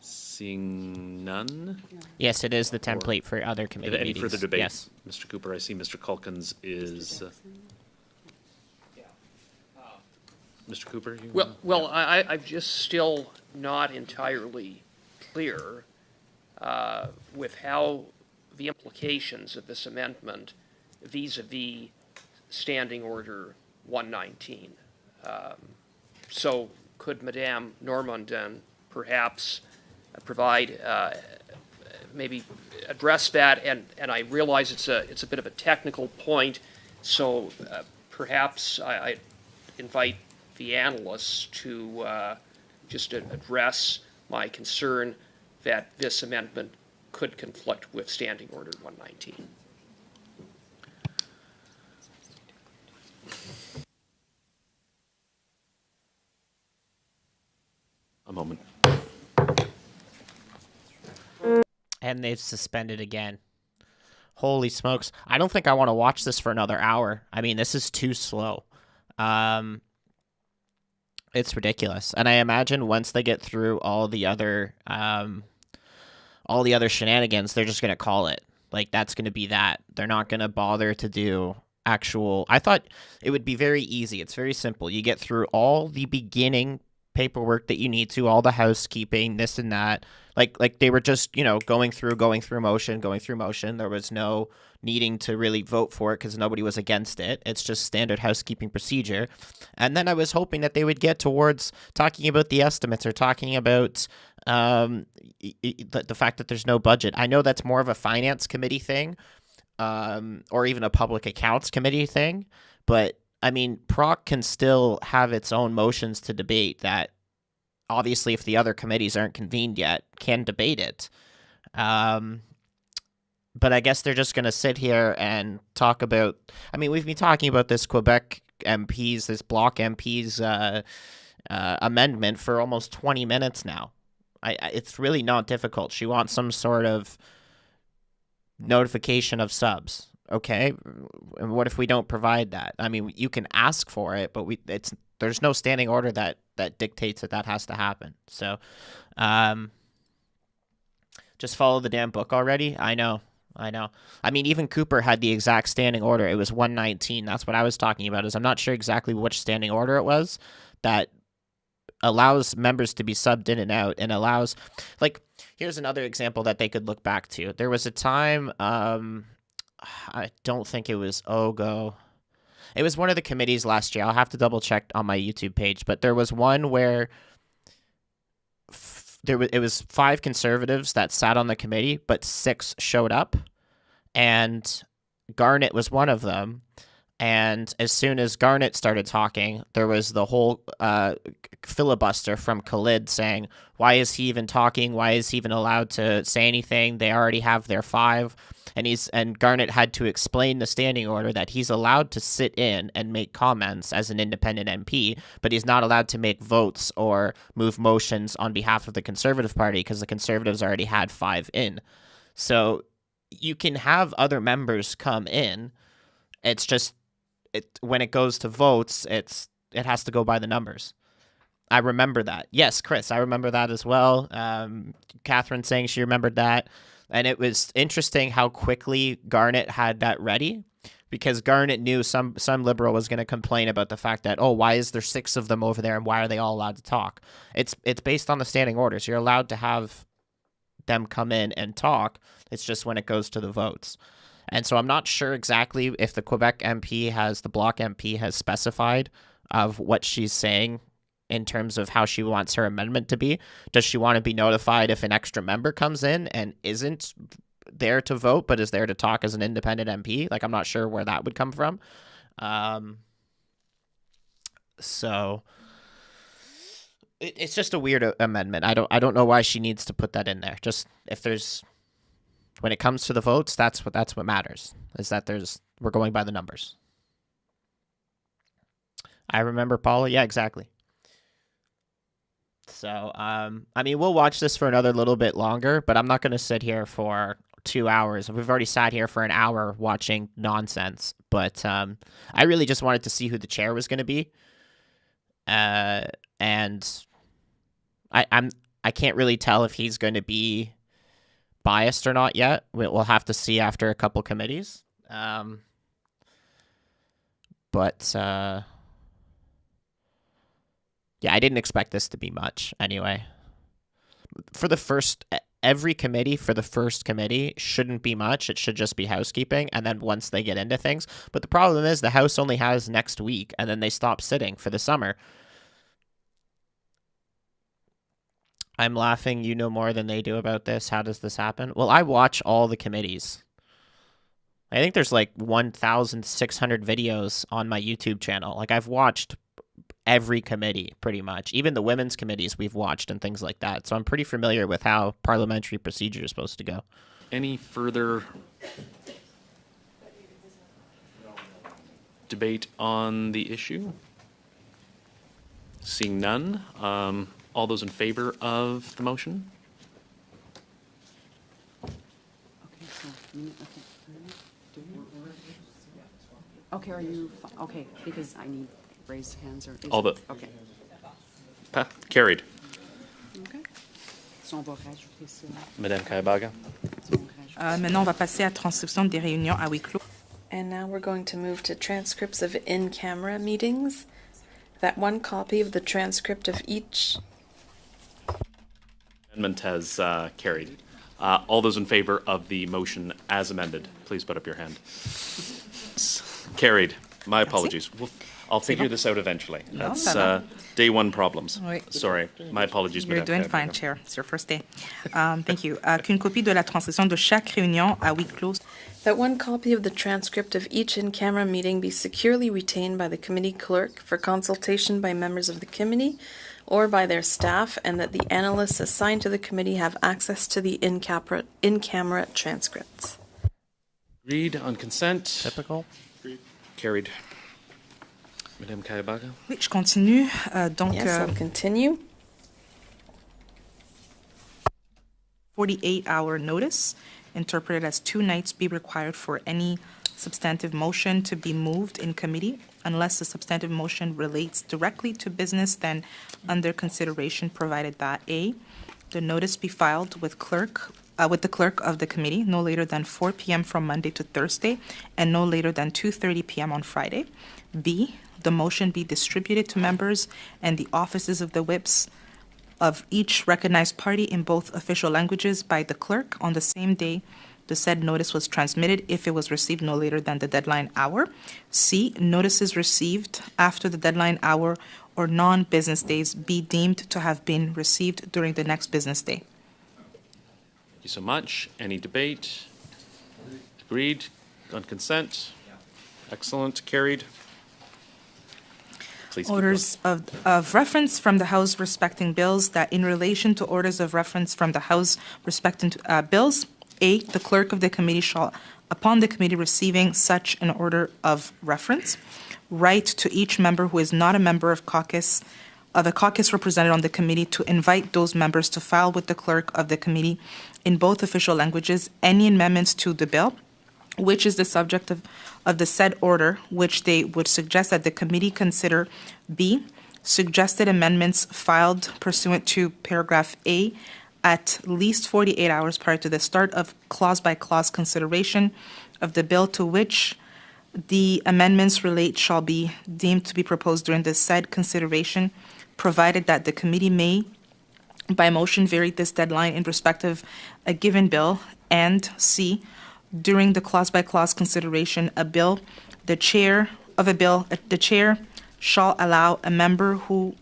Seeing none? Yes, it is the template for other committee Any meetings. further debate? Yes. Mr. Cooper, I see Mr. Culkins is... Mr. Cooper? I'm just still not entirely clear with how the implications of this amendment vis-a-vis Standing Order 119. So could Madame Normandin perhaps provide, maybe address that? And I realize it's a bit of a technical point, so perhaps I invite the analysts to just address my concern that this amendment could conflict with Standing Order 119. A moment. And they've suspended again. Holy smokes. I don't think I want to watch this for another hour. I mean, this is too slow. It's ridiculous. And I imagine once they get through all the other shenanigans, they're just going to call it. Like, that's going to be that. They're not going to bother to do actual... I thought it would be very easy. It's very simple. You get through all the beginning paperwork that you need to, all the housekeeping, this and that. Like they were just, going through motion. There was no needing to really vote for it because nobody was against it. It's just standard housekeeping procedure. And then I was hoping that they would get towards talking about the estimates or talking about the fact that there's no budget. I know that's more of a finance committee thing, or even a public accounts committee thing. But I mean, PROC can still have its own motions to debate that, obviously, if the other committees aren't convened yet, can debate it. But I guess they're just going to sit here and talk about... I mean, we've been talking about this Quebec MP's, this Bloc MP's amendment for almost 20 minutes now. It's really not difficult. She wants some sort of notification of subs. Okay, and what if we don't provide that? I mean, you can ask for it, but there's no standing order that dictates that has to happen. So, just follow the damn book already. I know, I know. I mean, even Cooper had the exact standing order. It was 119. That's what I was talking about. Is I'm not sure exactly which standing order it was that allows members to be subbed in and out and allows, like, here's another example that they could look back to. There was a time, I don't think it was OGO. It was one of the committees last year. I'll have to double check on my YouTube page, but there was one where it was 5 conservatives that sat on the committee, but 6 showed up, and Garnett was one of them. And as soon as Garnett started talking, there was the whole filibuster from Khalid saying, why is he even talking? Why is he even allowed to say anything? They already have their 5. And Garnett had to explain the standing order that he's allowed to sit in and make comments as an independent MP, but he's not allowed to make votes or move motions on behalf of the Conservative Party because the Conservatives already had 5 in. So you can have other members come in. It's just when it goes to votes, it has to go by the numbers. I remember that. Yes, Chris, I remember that as well. Catherine saying she remembered that. And it was interesting how quickly Garnett had that ready, because Garnett knew some Liberal was going to complain about the fact that, oh, why is there 6 of them over there and why are they all allowed to talk? It's based on the standing orders. You're allowed to have them come in and talk. It's just when it goes to the votes. And so I'm not sure exactly if the Quebec MP the Bloc MP has specified of what she's saying in terms of how she wants her amendment to be. Does she want to be notified if an extra member comes in and isn't there to vote, but is there to talk as an independent MP? Like, I'm not sure where that would come from. So it's just a weird amendment. I don't know why she needs to put that in there. Just when it comes to the votes, that's what matters, is that we're going by the numbers. I remember, Paula. Yeah, exactly. So, I mean, we'll watch this for another little bit longer, but I'm not going to sit here for 2 hours. We've already sat here for an hour watching nonsense, but I really just wanted to see who the chair was going to be. And I can't really tell if he's going to be biased or not yet. We'll have to see after a couple committees. Yeah, I didn't expect this to be much anyway. Every committee for the first committee shouldn't be much. It should just be housekeeping, and then once they get into things. But the problem is the House only has next week, and then they stop sitting for the summer. I'm laughing. You know more than they do about this. How does this happen? Well, I watch all the committees. I think there's like 1,600 videos on my YouTube channel. Like, I've watched every committee pretty much, even the women's committees we've watched and things like that. So I'm pretty familiar with how parliamentary procedure is supposed to go. Any further debate on the issue? Seeing none, all those in favor of the motion? Okay, are you okay? Because I need raised hands or all the okay. Carried. Okay. So on va rajouter ça. Madame Kayabaga. Maintenant, on va passer à transcription des réunions à huis clos. And now we're going to move to transcripts of in-camera meetings. That one copy of the transcript of each Amendment has carried. All those in favor of the motion as amended, please put up your hand. Carried. My apologies. I'll figure this out eventually. That's day one problems. Oui. Sorry. My apologies. You're doing fine, Chair. It's your first day. Thank you. Qu'une copie de la transcription de chaque réunion à huis clos. That one copy of the transcript of each in-camera meeting be securely retained by the committee clerk for consultation by members of the committee or by their staff, and that the analysts assigned to the committee have access to the in-camera transcripts. Agreed on consent. Typical. Carried. Madame Kayabaga. Oui, je continue. Donc, yes, I'll continue. 48-hour notice, interpreted as 2 nights, be required for any substantive motion to be moved in committee, unless the substantive motion relates directly to business then under consideration, provided that A, the notice be filed with clerk with the clerk of the committee no later than 4 p.m. from Monday to Thursday and no later than 2:30 p.m. on Friday. B, the motion be distributed to members and the offices of the whips of each recognized party in both official languages by the clerk on the same day the said notice was transmitted if it was received no later than the deadline hour. C, notices received after the deadline hour or non-business days be deemed to have been received during the next business day. Thank you so much. Any debate? Agreed? On consent? Excellent. Carried. Please keep Orders of reference from the House respecting bills that in relation to orders of reference from the House respecting bills, A, the clerk of the committee shall, upon the committee receiving such an order of reference, write to each member who is not a member of a caucus represented on the committee to invite those members to file with the clerk of the committee in both official languages any amendments to the bill, which is the subject of the said order, which they would suggest that the committee consider. B, suggested amendments filed pursuant to paragraph A at least 48 hours prior to the start of clause-by-clause consideration of the bill to which the amendments relate shall be deemed to be proposed during the said consideration, provided that the committee may, by motion, vary this deadline in respect of a given bill. And C, during the clause-by-clause consideration, the chair shall allow a member who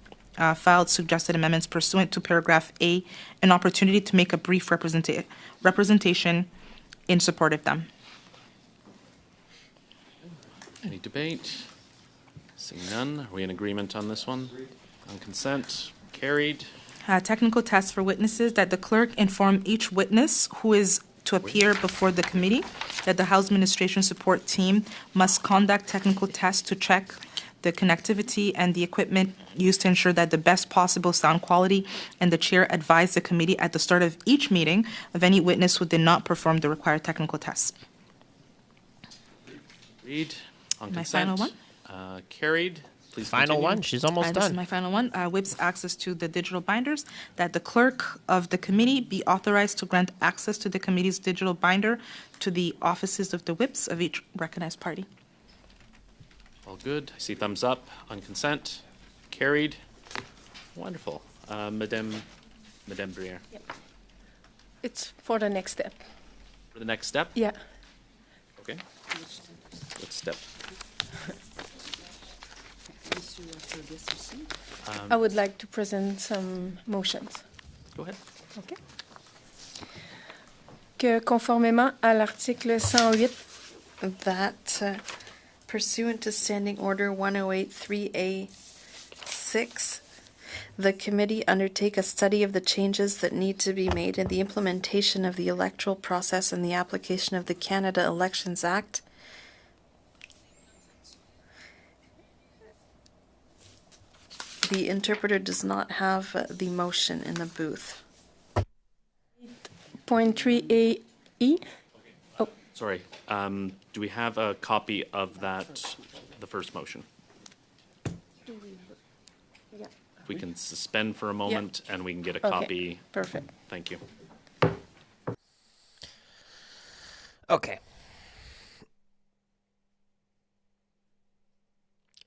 filed suggested amendments pursuant to paragraph A an opportunity to make a brief representation in support of them. Any debate? Seeing none, are we in agreement on this one? On consent? Carried. Technical tests for witnesses, that the clerk inform each witness who is to appear before the committee that the House Administration Support Team must conduct technical tests to check the connectivity and the equipment used to ensure that the best possible sound quality, and the chair advised the committee at the start of each meeting of any witness who did not perform the required technical tests. Read. On My consent. final one. Carried. Please Final continue. one. She's almost This is done. my final one. Whips access to the digital binders, that the clerk of the committee be authorized to grant access to the committee's digital binder to the offices of the whips of each recognized party. All good. I see thumbs up on consent. Carried. Wonderful. Madame Briere. Yep. It's for the next step. For the next step? Yeah. Okay. What step? I would like to present some motions. Go ahead. OK. Que conformément à l'article 108, that pursuant to Standing Order 108-3A-6, the committee undertake a study of the changes that need to be made in the implementation of the electoral process and the application of the Canada Elections Act. The interpreter does not have the motion in the booth. 8.3AE. Oh. Sorry. Do we have a copy of that, the first motion? Yeah. If we can suspend for a moment and we can get a Okay. copy. Perfect. Thank you. Okay.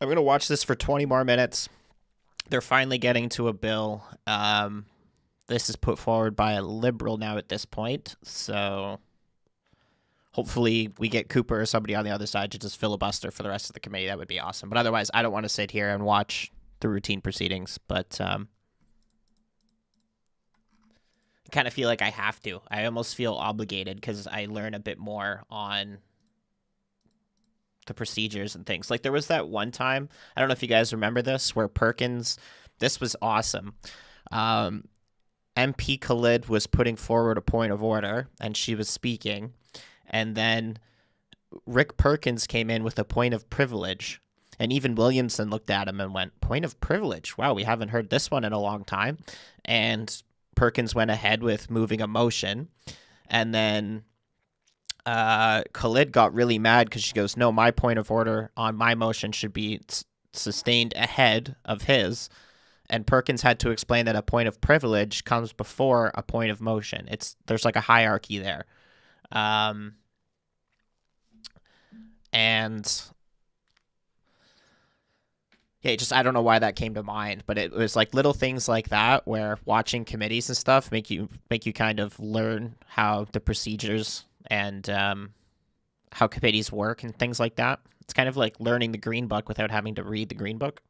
I'm going to watch this for 20 more minutes. They're finally getting to a bill. This is put forward by a Liberal now at this point, so hopefully we get Cooper or somebody on the other side to just filibuster for the rest of the committee. That would be awesome. But otherwise, I don't want to sit here and watch the routine proceedings, but I kind of feel like I have to. I almost feel obligated because I learn a bit more on the procedures and things. Like there was that one time, I don't know if you guys remember this, where Perkins, this was awesome. MP Khalid was putting forward a point of order and she was speaking, and then Rick Perkins came in with a point of privilege, and even Williamson looked at him and went, point of privilege? Wow, we haven't heard this one in a long time. And Perkins went ahead with moving a motion, and then Khalid got really mad because she goes, no, my point of order on my motion should be sustained ahead of his. and Perkins had to explain that a point of privilege comes before a point of motion. There's like a hierarchy there. And yeah, I don't know why that came to mind, but it was like little things like that where watching committees and stuff make you kind of learn how the procedures and how committees work and things like that. It's kind of like learning the Green Book without having to read the Green Book.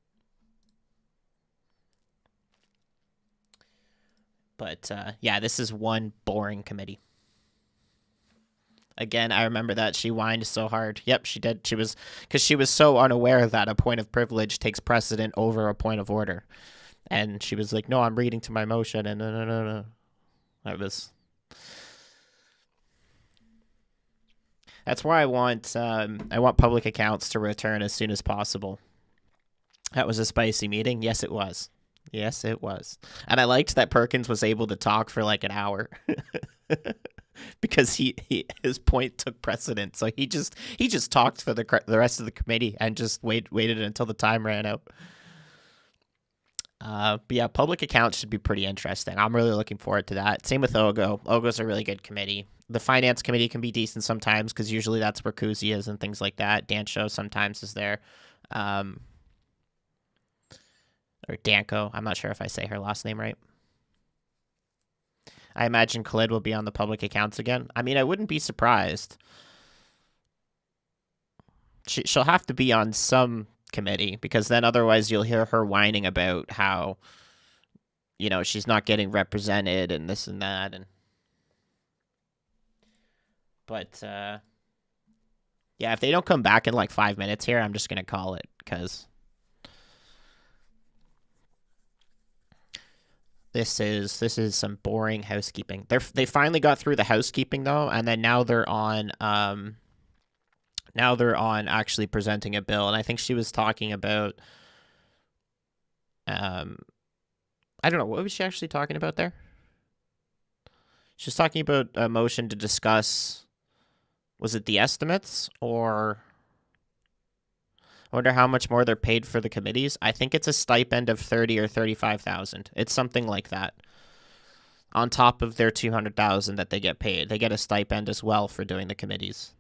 But yeah, this is one boring committee. Again, I remember that she whined so hard. Yep, she did. Because she was so unaware that a point of privilege takes precedent over a point of order. And she was like, no, I'm reading to my motion, and no. That's why I want public accounts to return as soon as possible. That was a spicy meeting. Yes, it was. Yes, it was. And I liked that Perkins was able to talk for like an hour. Because his point took precedent, so he just talked for the rest of the committee and just waited until the time ran out. But yeah, public accounts should be pretty interesting. I'm really looking forward to that. Same with OGO. OGO's a really good committee. The finance committee can be decent sometimes because usually that's where Kuzi is and things like that. Dancho sometimes is there, or Danko. I'm not sure if I say her last name right. I imagine Khalid will be on the public accounts again. I mean, I wouldn't be surprised. She'll have to be on some committee because then otherwise you'll hear her whining about how, she's not getting represented and this and that. But yeah, if they don't come back in like 5 minutes here, I'm just going to call it because This is some boring housekeeping. They finally got through the housekeeping though, and then now they're on actually presenting a bill. And I think she was talking about I don't know, what was she actually talking about there? She was talking about a motion to discuss, was it the estimates, or I wonder how much more they're paid for the committees. I think it's a stipend of $30,000 or $35,000. It's something like that. On top of their $200,000 that they get paid, they get a stipend as well for doing the committees.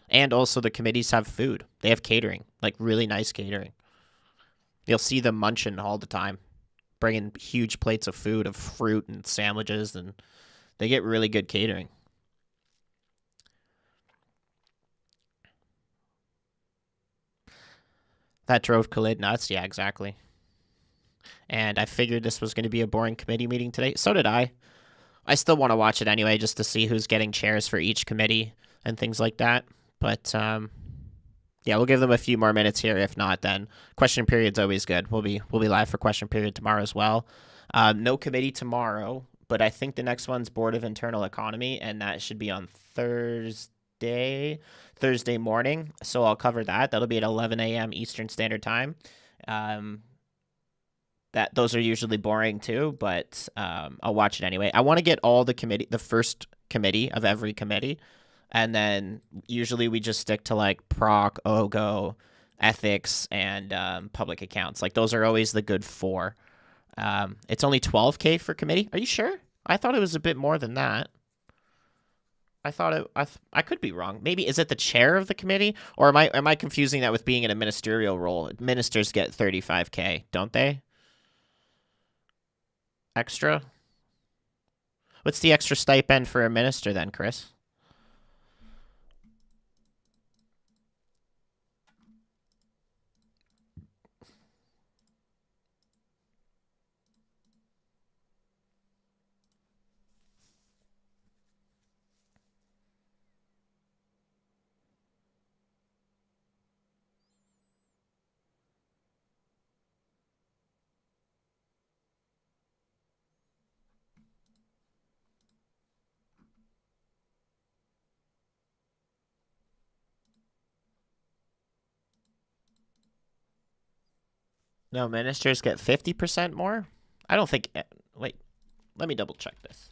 And also the committees have food. They have catering, like really nice catering. You'll see them munching all the time, bringing huge plates of food, of fruit and sandwiches, and they get really good catering. That drove Khalid nuts. Yeah, exactly. And I figured this was going to be a boring committee meeting today. So did I. I still want to watch it anyway, just to see who's getting chairs for each committee and things like that. But yeah, we'll give them a few more minutes here. If not, then question period's always good. We'll be live for question period tomorrow as well. No committee tomorrow, but I think the next one's Board of Internal Economy, and that should be on Thursday morning. So I'll cover that. That'll be at 11 a.m. Eastern Standard Time. Those are usually boring too, but I'll watch it anyway. I want to get all the first committee of every committee, and then usually we just stick to like PROC, OGO, ethics, and public accounts. Like those are always the good four. It's only $12K for committee. Are you sure? I thought it was a bit more than that. I could be wrong. Maybe is it the chair of the committee, or am I confusing that with being in a ministerial role? Ministers get $35K, don't they? Extra? What's the extra stipend for a minister then, Chris? No, ministers get 50% more? I don't think... Wait, let me double check this.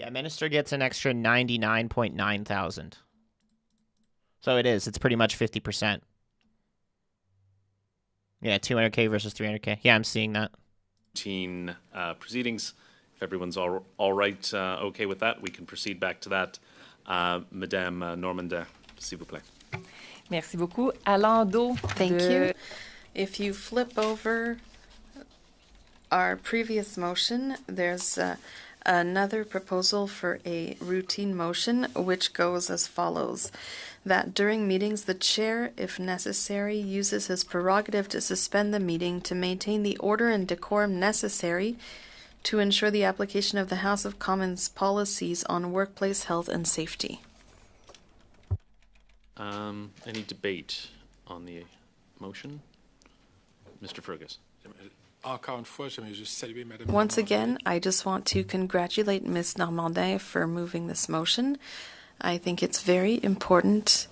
Yeah, minister gets an extra 99.9 thousand. So it's pretty much 50%. Yeah, 200K versus 300K. Yeah, I'm seeing that. Proceedings. If everyone's all right, okay with that, we can proceed back to that. Madame Normandin, s'il vous plaît. Merci beaucoup. Allant Thank you. If you flip over our previous motion, there's another proposal for a routine motion, which goes as follows. That during meetings, the chair, if necessary, uses his prerogative to suspend the meeting to maintain the order and decorum necessary to ensure the application of the House of Commons policies on workplace health and safety. Any debate on the motion? Mr. Fergus. Once again, I just want to congratulate Ms. Normandin for moving this motion. I think it's very important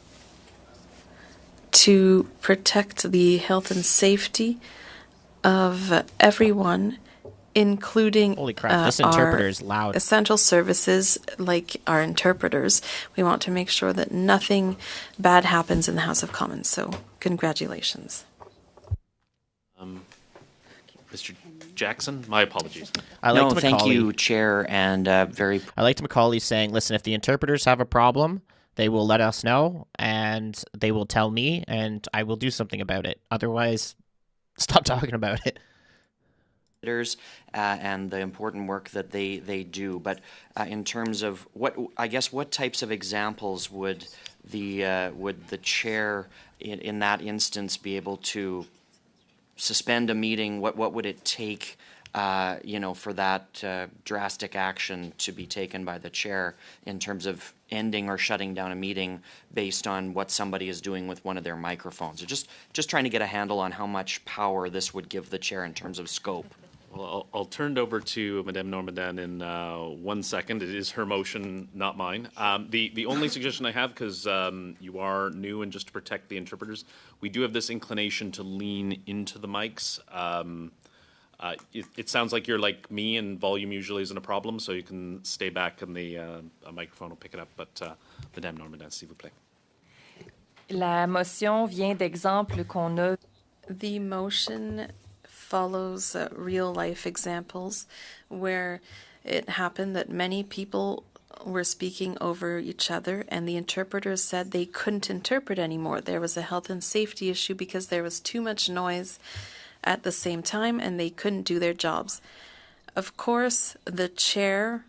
to protect the health and safety of everyone, including Holy crap, this interpreter is loud. Essential services like our interpreters. We want to make sure that nothing bad happens in the House of Commons. So, congratulations. Mr. Jackson, my apologies. I liked Macaulay. Thank you, Chair, and I liked Macaulay saying, listen, if the interpreters have a problem, they will let us know, and they will tell me, and I will do something about it. Otherwise, stop talking about it. And the important work that they do. But in terms of what types of examples would the chair in that instance be able to suspend a meeting? What would it take, for that drastic action to be taken by the chair in terms of ending or shutting down a meeting based on what somebody is doing with one of their microphones? Or just trying to get a handle on how much power this would give the chair in terms of scope. Well, I'll turn it over to Madame Normandin in 1 second. It is her motion, not mine. The only suggestion I have, because you are new and just to protect the interpreters, we do have this inclination to lean into the mics. It sounds like you're like me and volume usually isn't a problem, so you can stay back and the microphone will pick it up. But Madame Normandin, s'il vous plaît. La motion vient d'exemples qu'on a. The motion follows real-life examples where it happened that many people were speaking over each other and the interpreters said they couldn't interpret anymore. There was a health and safety issue because there was too much noise at the same time and they couldn't do their jobs. Of course, the chair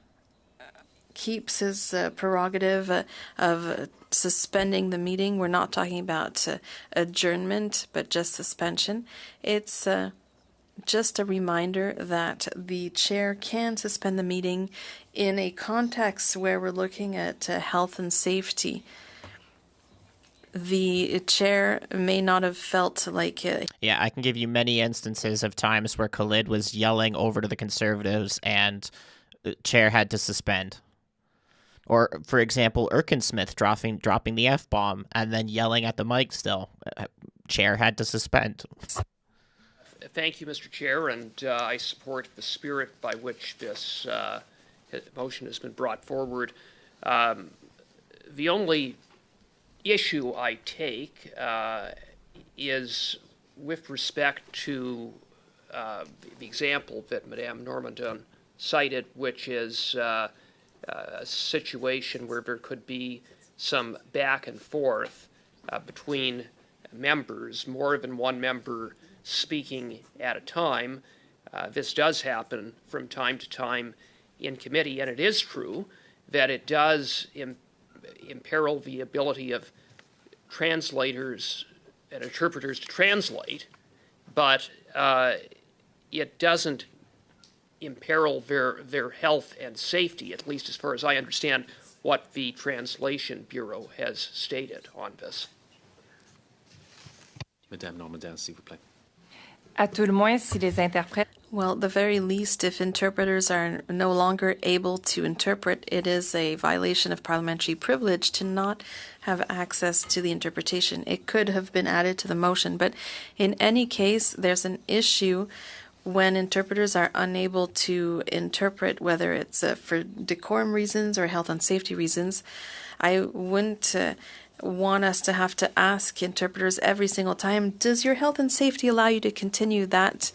keeps his prerogative of suspending the meeting. We're not talking about adjournment, but just suspension. It's just a reminder that the chair can suspend the meeting in a context where we're looking at health and safety. The chair may not have felt like Yeah, I can give you many instances of times where Khalid was yelling over to the Conservatives and the chair had to suspend. Or, for example, Erkinsmith dropping the F-bomb and then yelling at the mic still. Chair had to suspend. Thank you, Mr. Chair, and I support the spirit by which this motion has been brought forward. The only issue I take is with respect to the example that Madame Normandin cited, which is a situation where there could be some back and forth between members, more than one member speaking at a time. This does happen from time to time in committee, and it is true that it does imperil the ability of translators and interpreters to translate, but it doesn't imperil their health and safety, at least as far as I understand what the Translation Bureau has stated on this. Madame Normandin, s'il vous plaît. À tout le moins, si les interprètes. Well, at the very least, if interpreters are no longer able to interpret, it is a violation of parliamentary privilege to not have access to the interpretation. It could have been added to the motion, but in any case, there's an issue when interpreters are unable to interpret, whether it's for decorum reasons or health and safety reasons, I wouldn't want us to have to ask interpreters every single time, does your health and safety allow you to continue? That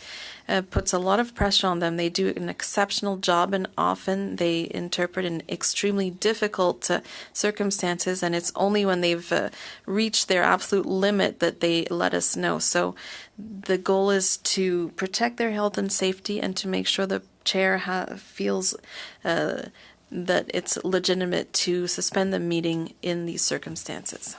puts a lot of pressure on them. They do an exceptional job, and often they interpret in extremely difficult circumstances, and it's only when they've reached their absolute limit that they let us know. So the goal is to protect their health and safety and to make sure the chair feels that it's legitimate to suspend the meeting in these circumstances.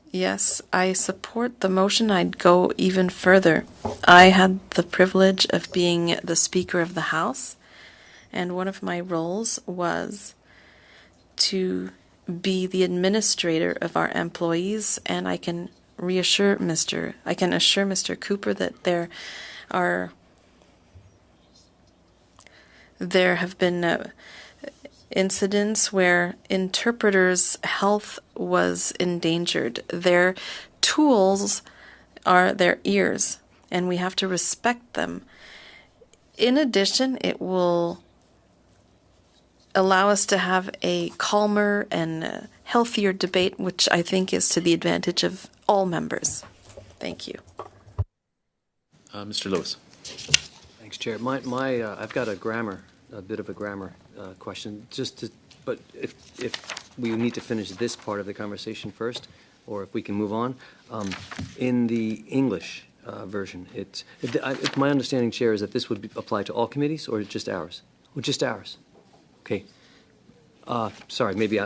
Yes, I support the motion. I'd go even further. I had the privilege of being the Speaker of the House, and one of my roles was to be the administrator of our employees, and I can assure Mr. Cooper that there have been incidents where interpreters' health was endangered. Their tools are their ears, and we have to respect them. In addition, it will allow us to have a calmer and healthier debate, which I think is to the advantage of all members. Thank you. Mr. Lewis. Thanks, Chair. I've got a bit of a grammar question. But if we need to finish this part of the conversation first, or if we can move on, in the English version, my understanding, Chair, is that this would apply to all committees or just ours? Or just ours? Okay. Sorry, maybe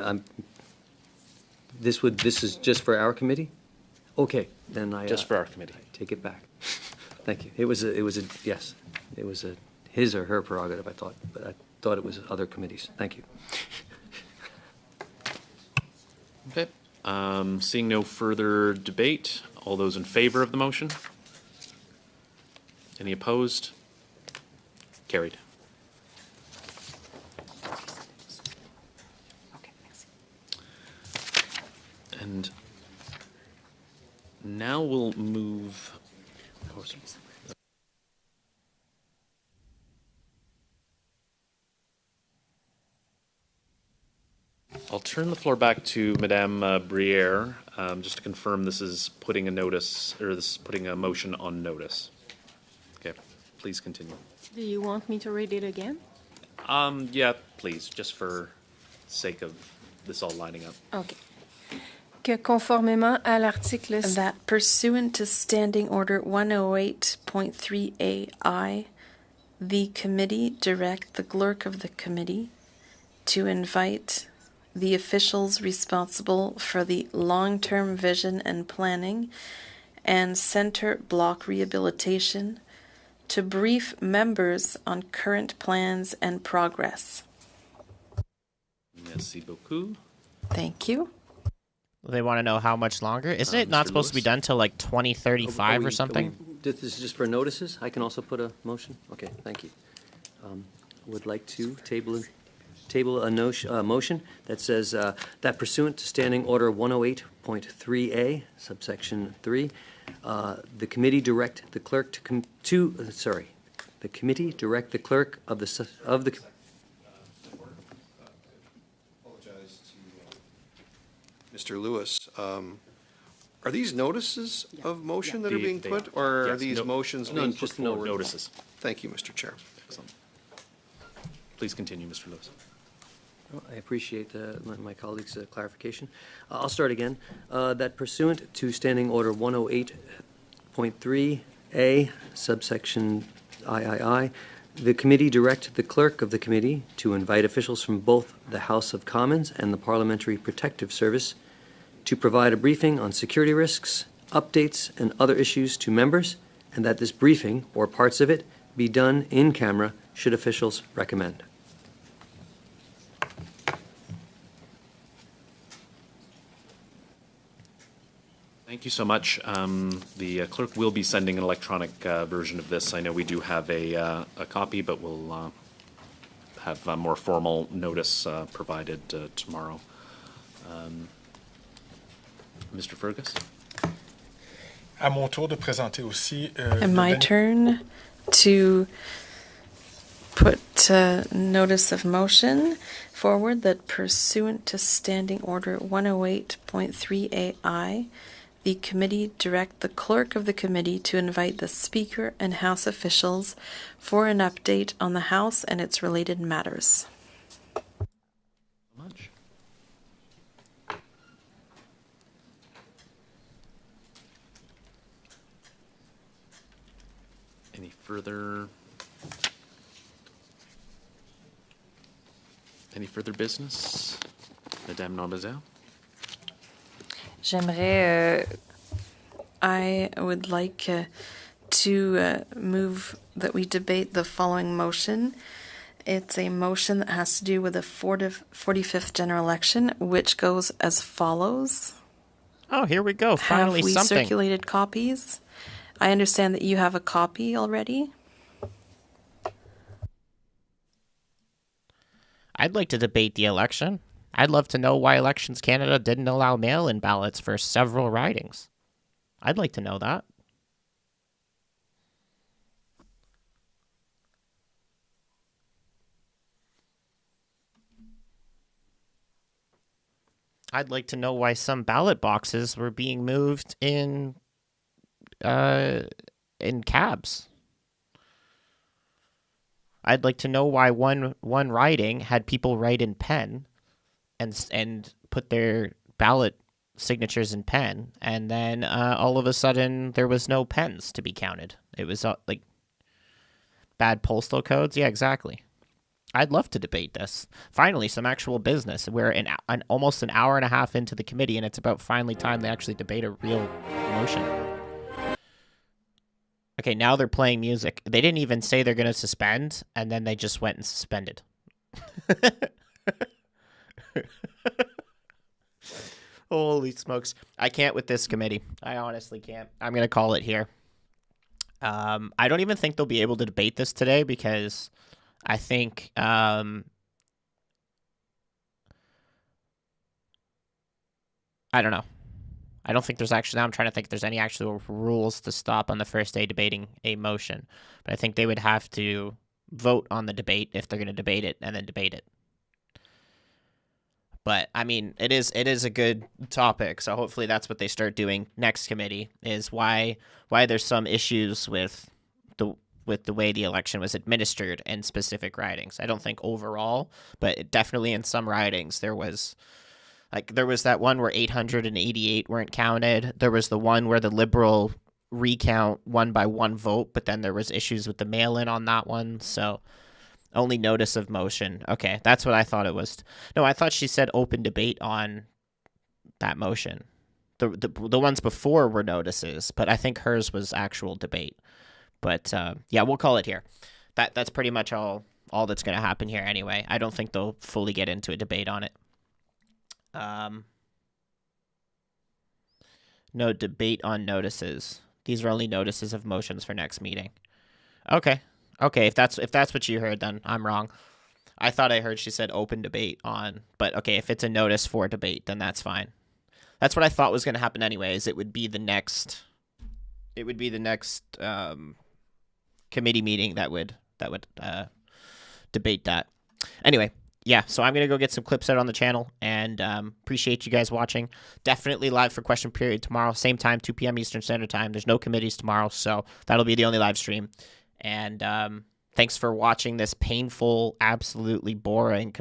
this is just for our committee? Okay, then just for our committee. I take it back. Thank you. It was his or her prerogative, I thought, but I thought it was other committees. Thank you. Okay. Seeing no further debate, all those in favor of the motion? Any opposed? Carried. And now we'll move. I'll turn the floor back to Madame Briere, just to confirm this is putting a notice, or this is putting a motion on notice. Okay, please continue. Do you want me to read it again? Yeah, please, just for sake of this all lining up. Okay. Que conformément à l'article... That pursuant to Standing Order 108.3ai, the committee direct the clerk of the committee to invite the officials responsible for the long-term vision and planning and center block rehabilitation to brief members on current plans and progress. Merci beaucoup. Thank you. They want to know how much longer. Isn't it not supposed to be done till like 2035 or something? This is just for notices? I can also put a motion? Okay, thank you. Would like to table a motion that says that pursuant to Standing Order 108.3a, subsection 3, the committee direct the clerk the committee direct the clerk of the Mr. Lewis, are these notices of motion that are being put, or are these motions being put forward? Notices. Thank you, Mr. Chair. Excellent. Please continue, Mr. Lewis. Well, I appreciate my colleague's clarification. I'll start again. That pursuant to Standing Order 108.3a, subsection III, the committee direct the clerk of the committee to invite officials from both the House of Commons and the Parliamentary Protective Service to provide a briefing on security risks, updates, and other issues to members, and that this briefing, or parts of it, be done in camera should officials recommend. Thank you so much. The clerk will be sending an electronic version of this. I know we do have a copy, but we'll have a more formal notice provided tomorrow. Mr. Fergus? À mon tour de présenter aussi. And my turn to put notice of motion forward that pursuant to Standing Order 108.3AI, the committee direct the clerk of the committee to invite the Speaker and House officials for an update on the House and its related matters. Much. Any further business? Madame Norbazel? J'aimerais I would like to move that we debate the following motion. It's a motion that has to do with the 45th general election, which goes as follows. Oh, here we go. Finally, have we something. Circulated copies? I understand that you have a copy already. I'd like to debate the election. I'd love to know why Elections Canada didn't allow mail-in ballots for several ridings. I'd like to know that. I'd like to know why some ballot boxes were being moved in cabs. I'd like to know why one riding had people write in pen and put their ballot signatures in pen, and then all of a sudden there was no pens to be counted. It was like bad postal codes. Yeah, exactly. I'd love to debate this. Finally, some actual business. We're almost an hour and a half into the committee, and it's about finally time they actually debate a real motion. Okay, now they're playing music. They didn't even say they're going to suspend, and then they just went and suspended. Holy smokes. I can't with this committee. I honestly can't. I'm going to call it here. I don't even think they'll be able to debate this today because I think I don't know. I don't think there's actually, now I'm trying to think if there's any actual rules to stop on the first day debating a motion. But I think they would have to vote on the debate if they're going to debate it and then debate it. But, I mean, it is a good topic, so hopefully that's what they start doing next committee, is why there's some issues with the way the election was administered in specific ridings. I don't think overall, but definitely in some ridings there was that one where 888 weren't counted. There was the one where the Liberal recount won by one vote, but then there was issues with the mail-in on that one. So only notice of motion. Okay, that's what I thought it was. No, I thought she said open debate on that motion. The ones before were notices, but I think hers was actual debate. But yeah, we'll call it here. That's pretty much all that's going to happen here anyway. I don't think they'll fully get into a debate on it. No debate on notices. These are only notices of motions for next meeting. Okay. If that's what you heard, then I'm wrong. I thought I heard she said open debate on, but okay, if it's a notice for debate, then that's fine. That's what I thought was going to happen anyways. It would be the next committee meeting that would debate that. Anyway, yeah, so I'm going to go get some clips out on the channel, and appreciate you guys watching. Definitely live for question period tomorrow, same time, 2 p.m. Eastern Standard Time. There's no committees tomorrow, so that'll be the only live stream. And thanks for watching this painful, absolutely boring committee.